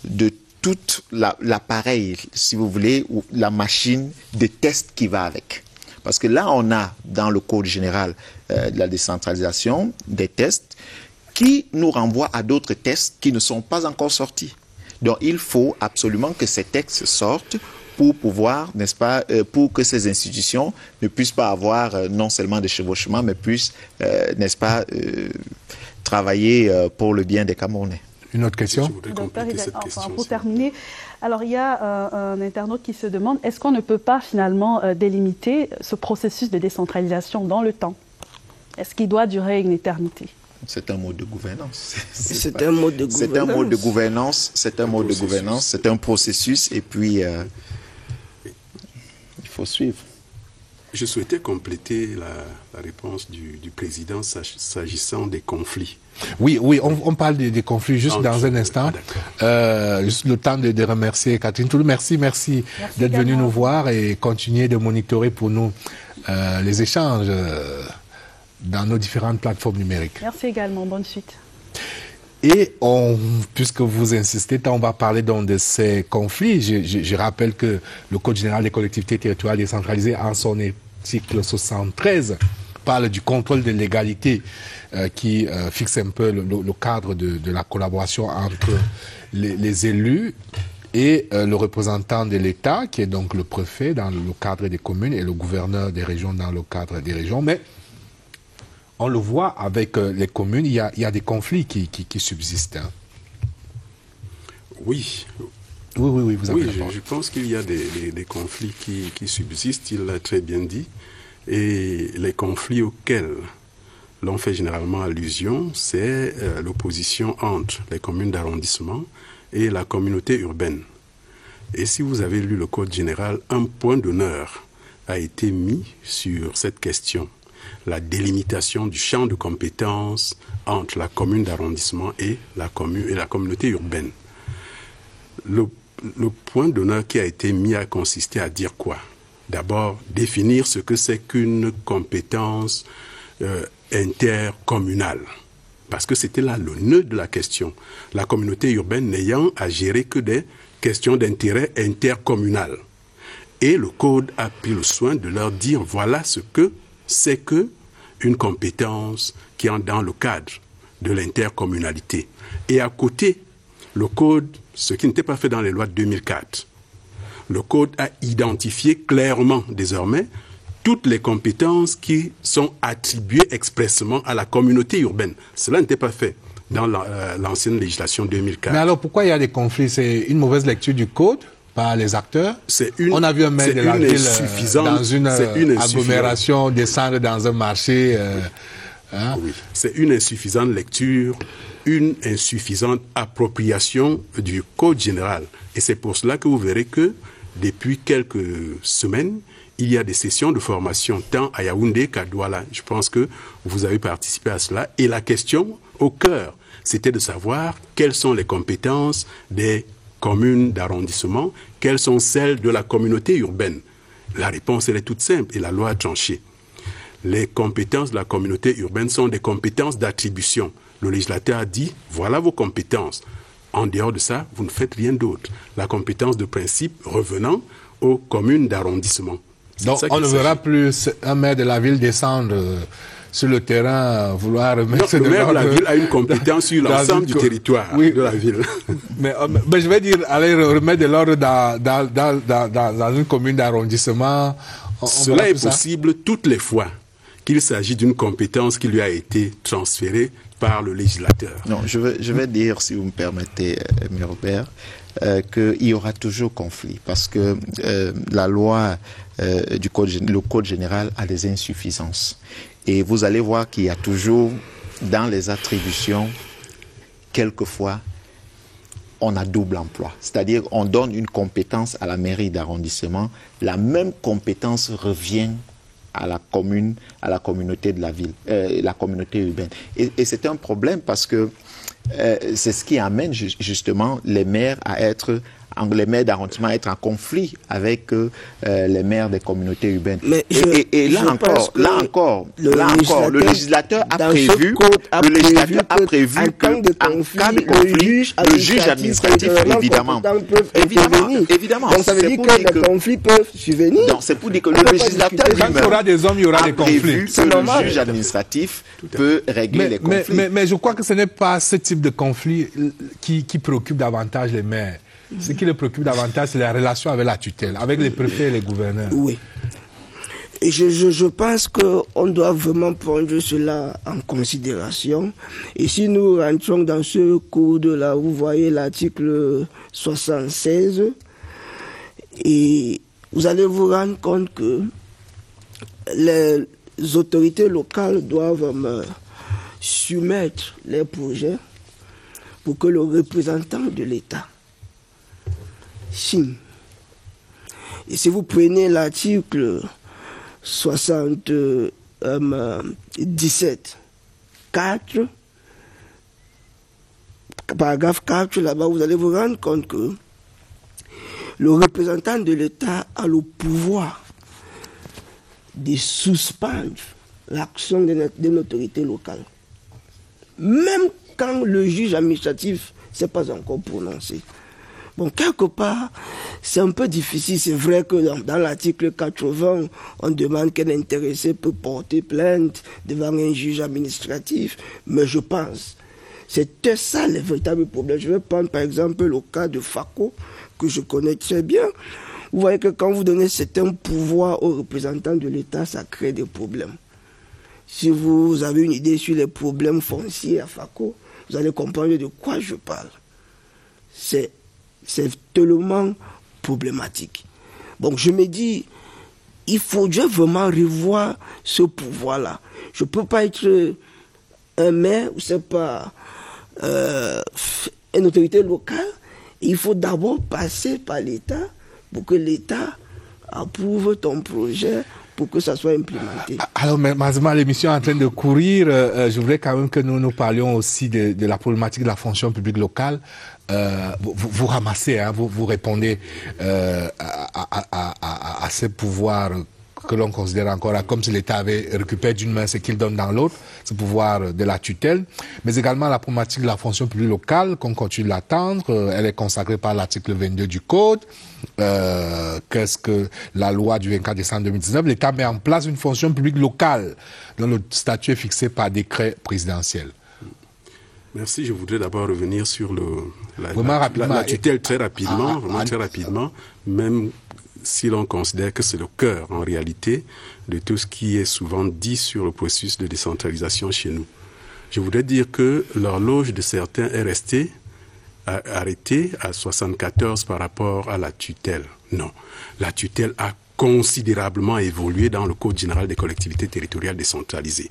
de tout l'appareil, si vous voulez, ou la machine de test qui va avec. Parce que là, on a dans le Code général de la décentralisation des tests qui nous renvoient à d'autres tests qui ne sont pas encore sortis. Donc, il faut absolument que ces textes sortent pour pouvoir, n'est-ce pas, pour que ces institutions ne puissent pas avoir non seulement des chevauchements, mais puissent, n'est-ce pas, travailler pour le bien des Camerounais. Une autre question? Pour terminer, alors il y a un internaute qui se demande, est-ce qu'on ne peut pas finalement délimiter ce processus de décentralisation dans le temps? Est-ce qu'il doit durer une éternité? C'est un mode de gouvernance. C'est un mode de gouvernance. C'est un mode de gouvernance. C'est un mode de gouvernance. C'est un processus. Et puis, il faut suivre. Je souhaitais compléter la réponse du président s'agissant des conflits. Oui, on parle des conflits juste dans un instant. Juste le temps de remercier Catherine Toulou. Merci d'être venue nous voir et continuer de monitorer pour nous les échanges dans nos différentes plateformes numériques. Merci également, bonne suite. Et puisque vous insistez, on va parler donc de ces conflits. Je rappelle que le Code général des collectivités territoriales décentralisées, en son article 73, parle du contrôle de légalité qui fixe un peu le cadre de la collaboration entre les élus et le représentant de l'État, qui est donc le préfet dans le cadre des communes et le gouverneur des régions dans le cadre des régions. Mais on le voit avec les communes, il y a des conflits qui subsistent. Hein. Oui, vous avez je pense qu'il y a des conflits qui subsistent, il l'a très bien dit. Et les conflits auxquels l'on fait généralement allusion, c'est l'opposition entre les communes d'arrondissement et la communauté urbaine. Et si vous avez lu le Code général, un point d'honneur a été mis sur cette question. La délimitation du champ de compétences entre la commune d'arrondissement et la communauté urbaine. Le point d'honneur qui a été mis a consisté à dire quoi? D'abord, définir ce que c'est qu'une compétence intercommunale. Parce que c'était là le nœud de la question. La communauté urbaine n'ayant à gérer que des questions d'intérêt intercommunal. Et le Code a pris le soin de leur dire voilà ce que c'est que une compétence qui entre dans le cadre de l'intercommunalité. Et à côté, le Code, ce qui n'était pas fait dans les lois de 2004, le Code a identifié clairement désormais toutes les compétences qui sont attribuées expressément à la communauté urbaine. Cela n'était pas fait dans l'ancienne législation 2004. Mais alors pourquoi il y a des conflits? C'est une mauvaise lecture du Code par les acteurs? On a vu un maire de la ville dans une agglomération descendre dans un marché. Oui, c'est une insuffisante lecture, une insuffisante appropriation du Code général. Et c'est pour cela que vous verrez que depuis quelques semaines, il y a des sessions de formation tant à Yaoundé qu'à Douala. Je pense que vous avez participé à cela. Et la question au cœur, c'était de savoir quelles sont les compétences des communes d'arrondissement, quelles sont celles de la communauté urbaine. La réponse, elle est toute simple et la loi a tranché. Les compétences de la communauté urbaine sont des compétences d'attribution. Le législateur a dit, voilà vos compétences. En dehors de ça, vous ne faites rien d'autre. La compétence de principe revenant aux communes d'arrondissement. Donc on ne verra plus un maire de la ville descendre sur le terrain, vouloir remettre le maire de la ville a une compétence sur l'ensemble du territoire de la ville. Mais je vais dire, aller remettre de l'ordre dans une commune d'arrondissement, Cela est possible toutes les fois qu'il s'agit d'une compétence qui lui a été transférée par le législateur. Non, je vais dire, si vous me permettez, M. Robert, qu'il y aura toujours conflit, parce que la loi le Code général a des insuffisances. Et vous allez voir qu'il y a toujours, dans les attributions, quelquefois, on a double emploi. C'est-à-dire, on donne une compétence à la mairie d'arrondissement, la même compétence revient à la commune, à la communauté de la ville, la communauté urbaine. Et c'est un problème parce que c'est ce qui amène justement les maires d'arrondissement à être en conflit avec les maires des communautés urbaines. Et là encore, le législateur a prévu qu'en cas de conflit, le juge administratif, évidemment. Donc ça veut dire que les conflits peuvent survenir. Donc c'est pour dire que le législateur il y aura des hommes, il y aura des conflits. Le juge administratif peut régler les conflits. Mais je crois que ce n'est pas ce type de conflit qui préoccupe davantage les maires. Ce qui les préoccupe davantage, c'est la relation avec la tutelle, avec les préfets et les gouverneurs. Oui. Et je pense qu'on doit vraiment prendre cela en considération. Et si nous rentrons dans ce code-là, vous voyez l'article 76, et vous allez vous rendre compte que les autorités locales doivent soumettre les projets pour que le représentant de l'État signe. Et si vous prenez l'article 77, 4, paragraphe 4, là-bas, vous allez vous rendre compte que le représentant de l'État a le pouvoir de suspendre l'action d'une autorité locale. Même quand le juge administratif ne s'est pas encore prononcé. Bon, quelque part, c'est un peu difficile. C'est vrai que dans l'article 80, on demande qu'un intéressé peut porter plainte devant un juge administratif. Mais je pense, c'était ça le véritable problème. Je vais prendre par exemple le cas de FACO, que je connais très bien. Vous voyez que quand vous donnez certains pouvoirs aux représentants de l'État, ça crée des problèmes. Si vous avez une idée sur les problèmes fonciers à FACO, vous allez comprendre de quoi je parle. C'est tellement problématique. Donc je me dis, il faudrait vraiment revoir ce pouvoir-là. Je ne peux pas être un maire, ou c'est pas une autorité locale. Il faut d'abord passer par l'État pour que l'État approuve ton projet pour que ça soit implémenté. Alors, Mazma, l'émission est en train de courir. Je voudrais quand même que nous parlions aussi de la problématique de la fonction publique locale. Vous ramassez, hein, vous répondez à ces pouvoirs que l'on considère encore comme si l'État avait récupéré d'une main ce qu'il donne dans l'autre, ce pouvoir de la tutelle, mais également la problématique de la fonction publique locale, qu'on continue de l'attendre. Elle est consacrée par l'article 22 du Code. Qu'est-ce que la loi du 24 décembre 2019? L'État met en place une fonction publique locale dont le statut est fixé par décret présidentiel. Merci. Je voudrais d'abord revenir sur la tutelle très rapidement, très rapidement, même si l'on considère que c'est le cœur, en réalité, de tout ce qui est souvent dit sur le processus de décentralisation chez nous. Je voudrais dire que l'horloge de certains est restée arrêtée à 74 par rapport à la tutelle. Non, la tutelle a considérablement évolué dans le Code général des collectivités territoriales décentralisées.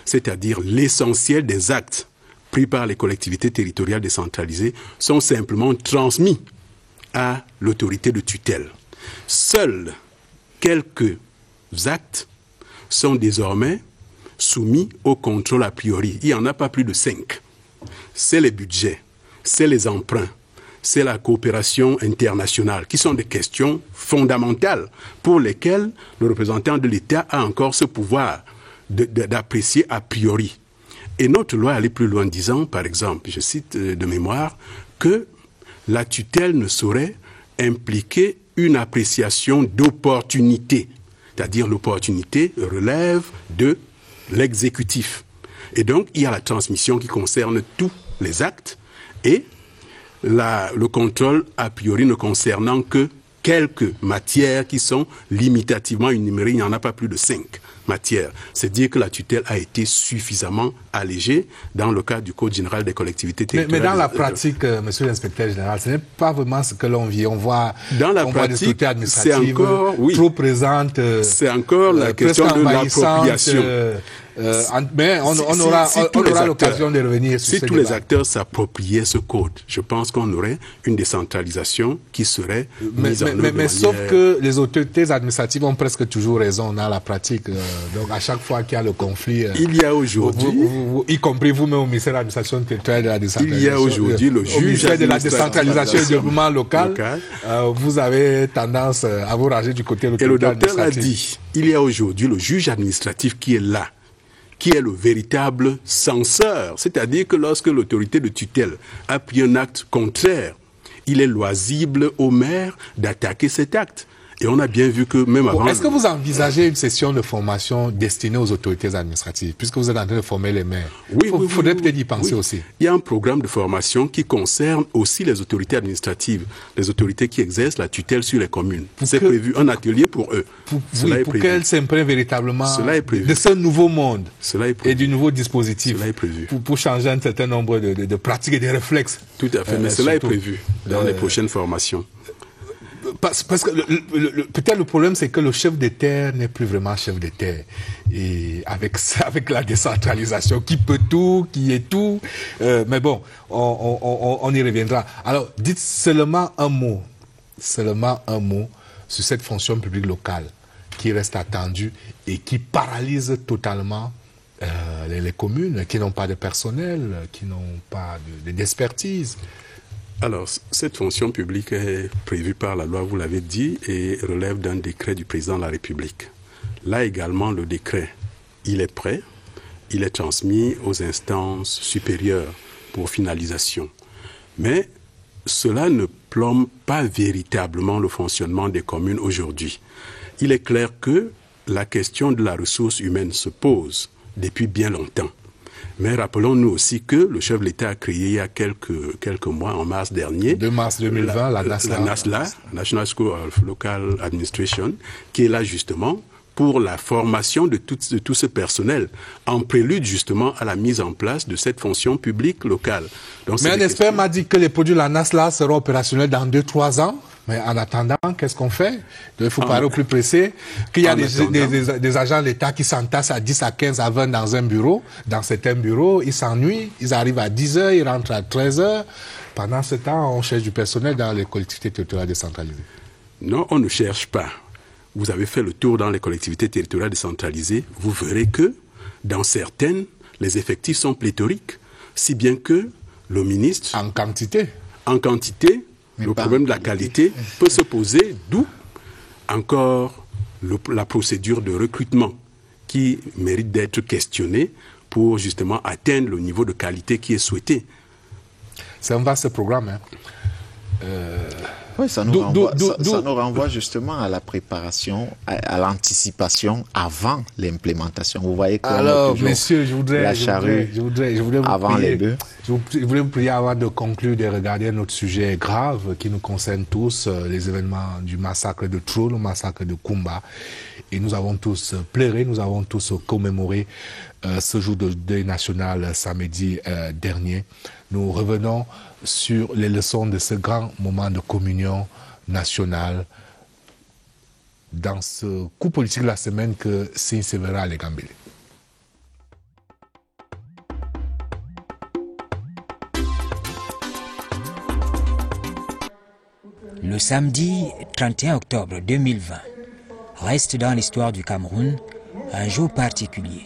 C'est-à-dire l'essentiel des actes pris par les collectivités territoriales décentralisées sont simplement transmis à l'autorité de tutelle. Seuls quelques actes sont désormais soumis au contrôle a priori. Il n'y en a pas plus de 5. C'est les budgets, c'est les emprunts, c'est la coopération internationale, qui sont des questions fondamentales pour lesquelles le représentant de l'État a encore ce pouvoir d'apprécier a priori. Et notre loi allait plus loin, disant, par exemple, je cite de mémoire, que la tutelle ne saurait impliquer une appréciation d'opportunité. C'est-à-dire l'opportunité relève de l'exécutif. Et donc, il y a la transmission qui concerne tous les actes et le contrôle a priori ne concernant que quelques matières qui sont limitativement énumérées. Il n'y en a pas plus de 5 matières. C'est dire que la tutelle a été suffisamment allégée dans le cadre du Code général des collectivités territoriales. Mais dans la pratique, monsieur l'inspecteur général, ce n'est pas vraiment ce que l'on vit. On voit, dans la pratique, c'est encore, trop présente. C'est encore la question de l'appropriation. Mais on aura l'occasion de revenir sur ce débat. Si tous les acteurs s'appropriaient ce code, je pense qu'on aurait une décentralisation qui serait mise en œuvre. Mais sauf que les autorités administratives ont presque toujours raison dans la pratique. Donc à chaque fois qu'il y a le conflit, il y a aujourd'hui, y compris vous-même au ministère de l'administration territoriale de la décentralisation, il y a aujourd'hui le juge de la décentralisation et du développement local. Vous avez tendance à vous ranger du côté de l'autorité administrative. Et le docteur l'a dit, il y a aujourd'hui le juge administratif qui est là, qui est le véritable censeur. C'est-à-dire que lorsque l'autorité de tutelle a pris un acte contraire, il est loisible au maire d'attaquer cet acte. Et on a bien vu que même avant... Est-ce que vous envisagez une session de formation destinée aux autorités administratives, puisque vous êtes en train de former les maires? Oui, il faudrait peut-être y penser aussi. Il y a un programme de formation qui concerne aussi les autorités administratives, les autorités qui exercent la tutelle sur les communes. C'est prévu un atelier pour eux. Pour qu'elles s'imprègnent véritablement de ce nouveau monde et du nouveau dispositif. Cela est prévu. Pour changer un certain nombre de pratiques et de réflexes. Tout à fait, mais cela est prévu dans les prochaines formations. Parce que peut-être le problème, c'est que le chef de terre n'est plus vraiment chef de terre. Et avec la décentralisation, qui peut tout, qui est tout. Mais bon, on y reviendra. Alors, dites seulement un mot sur cette fonction publique locale qui reste attendue et qui paralyse totalement les communes qui n'ont pas de personnel, qui n'ont pas d'expertise. Alors, cette fonction publique est prévue par la loi, vous l'avez dit, et relève d'un décret du président de la République. Là également, le décret, il est prêt, il est transmis aux instances supérieures pour finalisation. Mais cela ne plombe pas véritablement le fonctionnement des communes aujourd'hui. Il est clair que la question de la ressource humaine se pose depuis bien longtemps. Mais rappelons-nous aussi que le chef de l'État a créé il y a quelques mois, en mars dernier, 2 mars 2020, la NASLA, National School of Local Administration, qui est là justement pour la formation de tout ce personnel, en prélude justement à la mise en place de cette fonction publique locale. Donc, mais un expert m'a dit que les produits de la NASLA seront opérationnels dans 2-3 ans. Mais en attendant, qu'est-ce qu'on fait? Il faut parler au plus pressé. Qu'il y a des agents de l'État qui s'entassent à 10, à 15, à 20 dans un bureau. Dans certains bureaux, ils s'ennuient. Ils arrivent à 10 heures, ils rentrent à 13 heures. Pendant ce temps, on cherche du personnel dans les collectivités territoriales décentralisées. Non, on ne cherche pas. Vous avez fait le tour dans les collectivités territoriales décentralisées. Vous verrez que, dans certaines, les effectifs sont pléthoriques. Si bien que le ministre... En quantité. Le problème de la qualité peut se poser, d'où encore la procédure de recrutement qui mérite d'être questionnée pour justement atteindre le niveau de qualité qui est souhaité. C'est un vaste programme. Hein. Oui, ça nous renvoie justement à la préparation, à l'anticipation avant l'implémentation. Vous voyez que alors, messieurs, je voudrais vous avant prier, les bœufs. Je voulais vous prier avant de conclure de regarder un autre sujet grave qui nous concerne tous, les événements du massacre de Tro, le massacre de Kumba. Et nous avons tous pleuré, nous avons tous commémoré ce jour de deuil national samedi dernier. Nous revenons sur les leçons de ce grand moment de communion nationale dans ce coup politique de la semaine que signe Sévérin Legambélé. Le samedi 31 octobre 2020 reste dans l'histoire du Cameroun un jour particulier,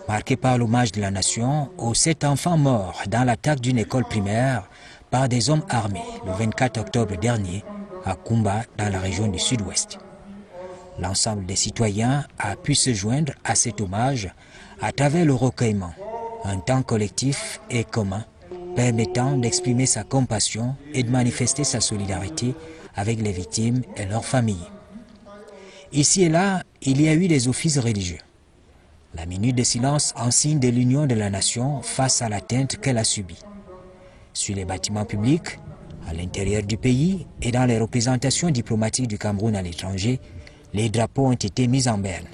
marqué par l'hommage de la nation aux 7 enfants morts dans l'attaque d'une école primaire par des hommes armés le 24 octobre dernier à Kumba, dans la région du Sud-Ouest. L'ensemble des citoyens a pu se joindre à cet hommage à travers le recueillement, un temps collectif et commun permettant d'exprimer sa compassion et de manifester sa solidarité avec les victimes et leurs familles. Ici et là, il y a eu des offices religieux. La minute de silence en signe de l'union de la nation face à l'atteinte qu'elle a subie. Sur les bâtiments publics, À l'intérieur du pays et dans les représentations diplomatiques du Cameroun à l'étranger, les drapeaux ont été mis en berne.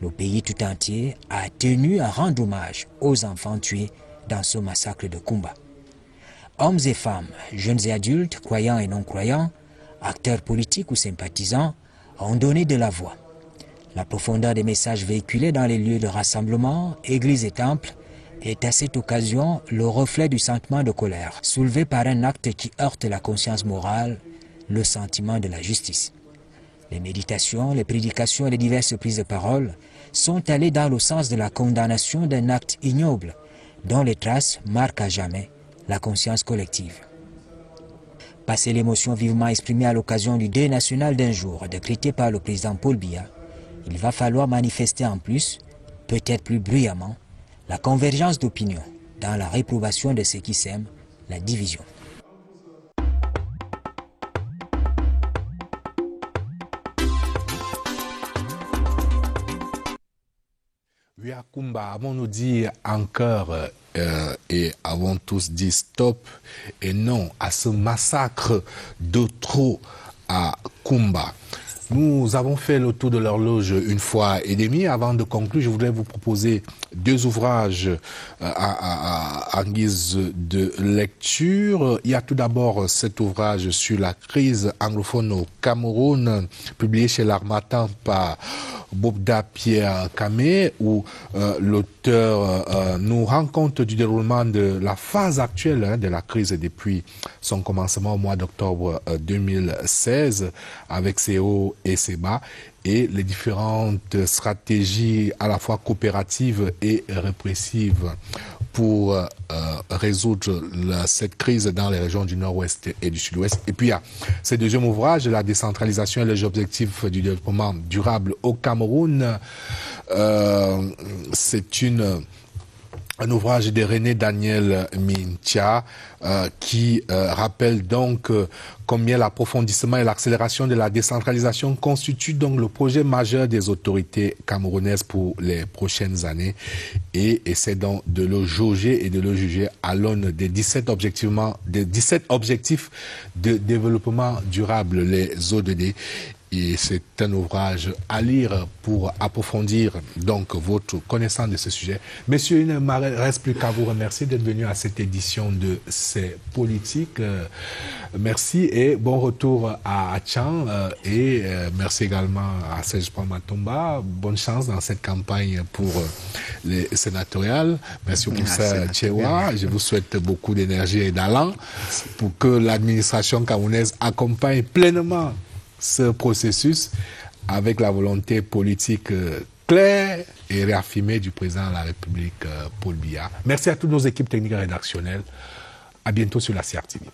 Le pays tout entier a tenu à rendre hommage aux enfants tués dans ce massacre de Kumba. Hommes et femmes, jeunes et adultes, croyants et non-croyants, acteurs politiques ou sympathisants, ont donné de la voix. La profondeur des messages véhiculés dans les lieux de rassemblement, églises et temples, est à cette occasion le reflet du sentiment de colère, soulevé par un acte qui heurte la conscience morale, le sentiment de la justice. Les méditations, les prédications et les diverses prises de parole sont allées dans le sens de la condamnation d'un acte ignoble, dont les traces marquent à jamais la conscience collective. Passé l'émotion vivement exprimée à l'occasion du deuil national d'un jour, décrété par le président Paul Biya, il va falloir manifester en plus, peut-être plus bruyamment, la convergence d'opinion dans la réprobation de ceux qui sèment la division. Oui, à Kumba, avons nous dit encore et avons tous dit stop et non à ce massacre de trop à Kumba. Nous avons fait le tour de l'horloge une fois et demie. Avant de conclure, je voudrais vous proposer deux ouvrages en guise de lecture. Il y a tout d'abord cet ouvrage sur la crise anglophone au Cameroun, publié chez l'Harmattan par Bobda Pierre Kamé, où l'auteur nous rend compte du déroulement de la phase actuelle de la crise depuis son commencement au mois d'octobre 2016, avec ses hauts et ses bas, et les différentes stratégies à la fois coopératives et répressives pour résoudre cette crise dans les régions du Nord-Ouest et du Sud-Ouest. Et puis il y a ce deuxième ouvrage, la décentralisation et les objectifs du développement durable au Cameroun. C'est un ouvrage de René Daniel Mintia qui rappelle donc combien l'approfondissement et l'accélération de la décentralisation constituent donc le projet majeur des autorités camerounaises pour les prochaines années, et essaie donc de le jauger et de le juger à l'aune des 17 objectifs de développement durable, les ODD. Et c'est un ouvrage à lire pour approfondir donc votre connaissance de ce sujet. Messieurs, il ne me reste plus qu'à vous remercier d'être venus à cette édition de C'est politique. Merci et bon retour à Tchan et merci également à Serge Matomba. Bonne chance dans cette campagne pour les sénatoriales. Merci au professeur Tchewa. Je vous souhaite beaucoup d'énergie et d'allant pour que l'administration camerounaise accompagne pleinement ce processus avec la volonté politique claire et réaffirmée du président de la République, Paul Biya. Merci à toutes nos équipes techniques et rédactionnelles. À bientôt sur la CRTV.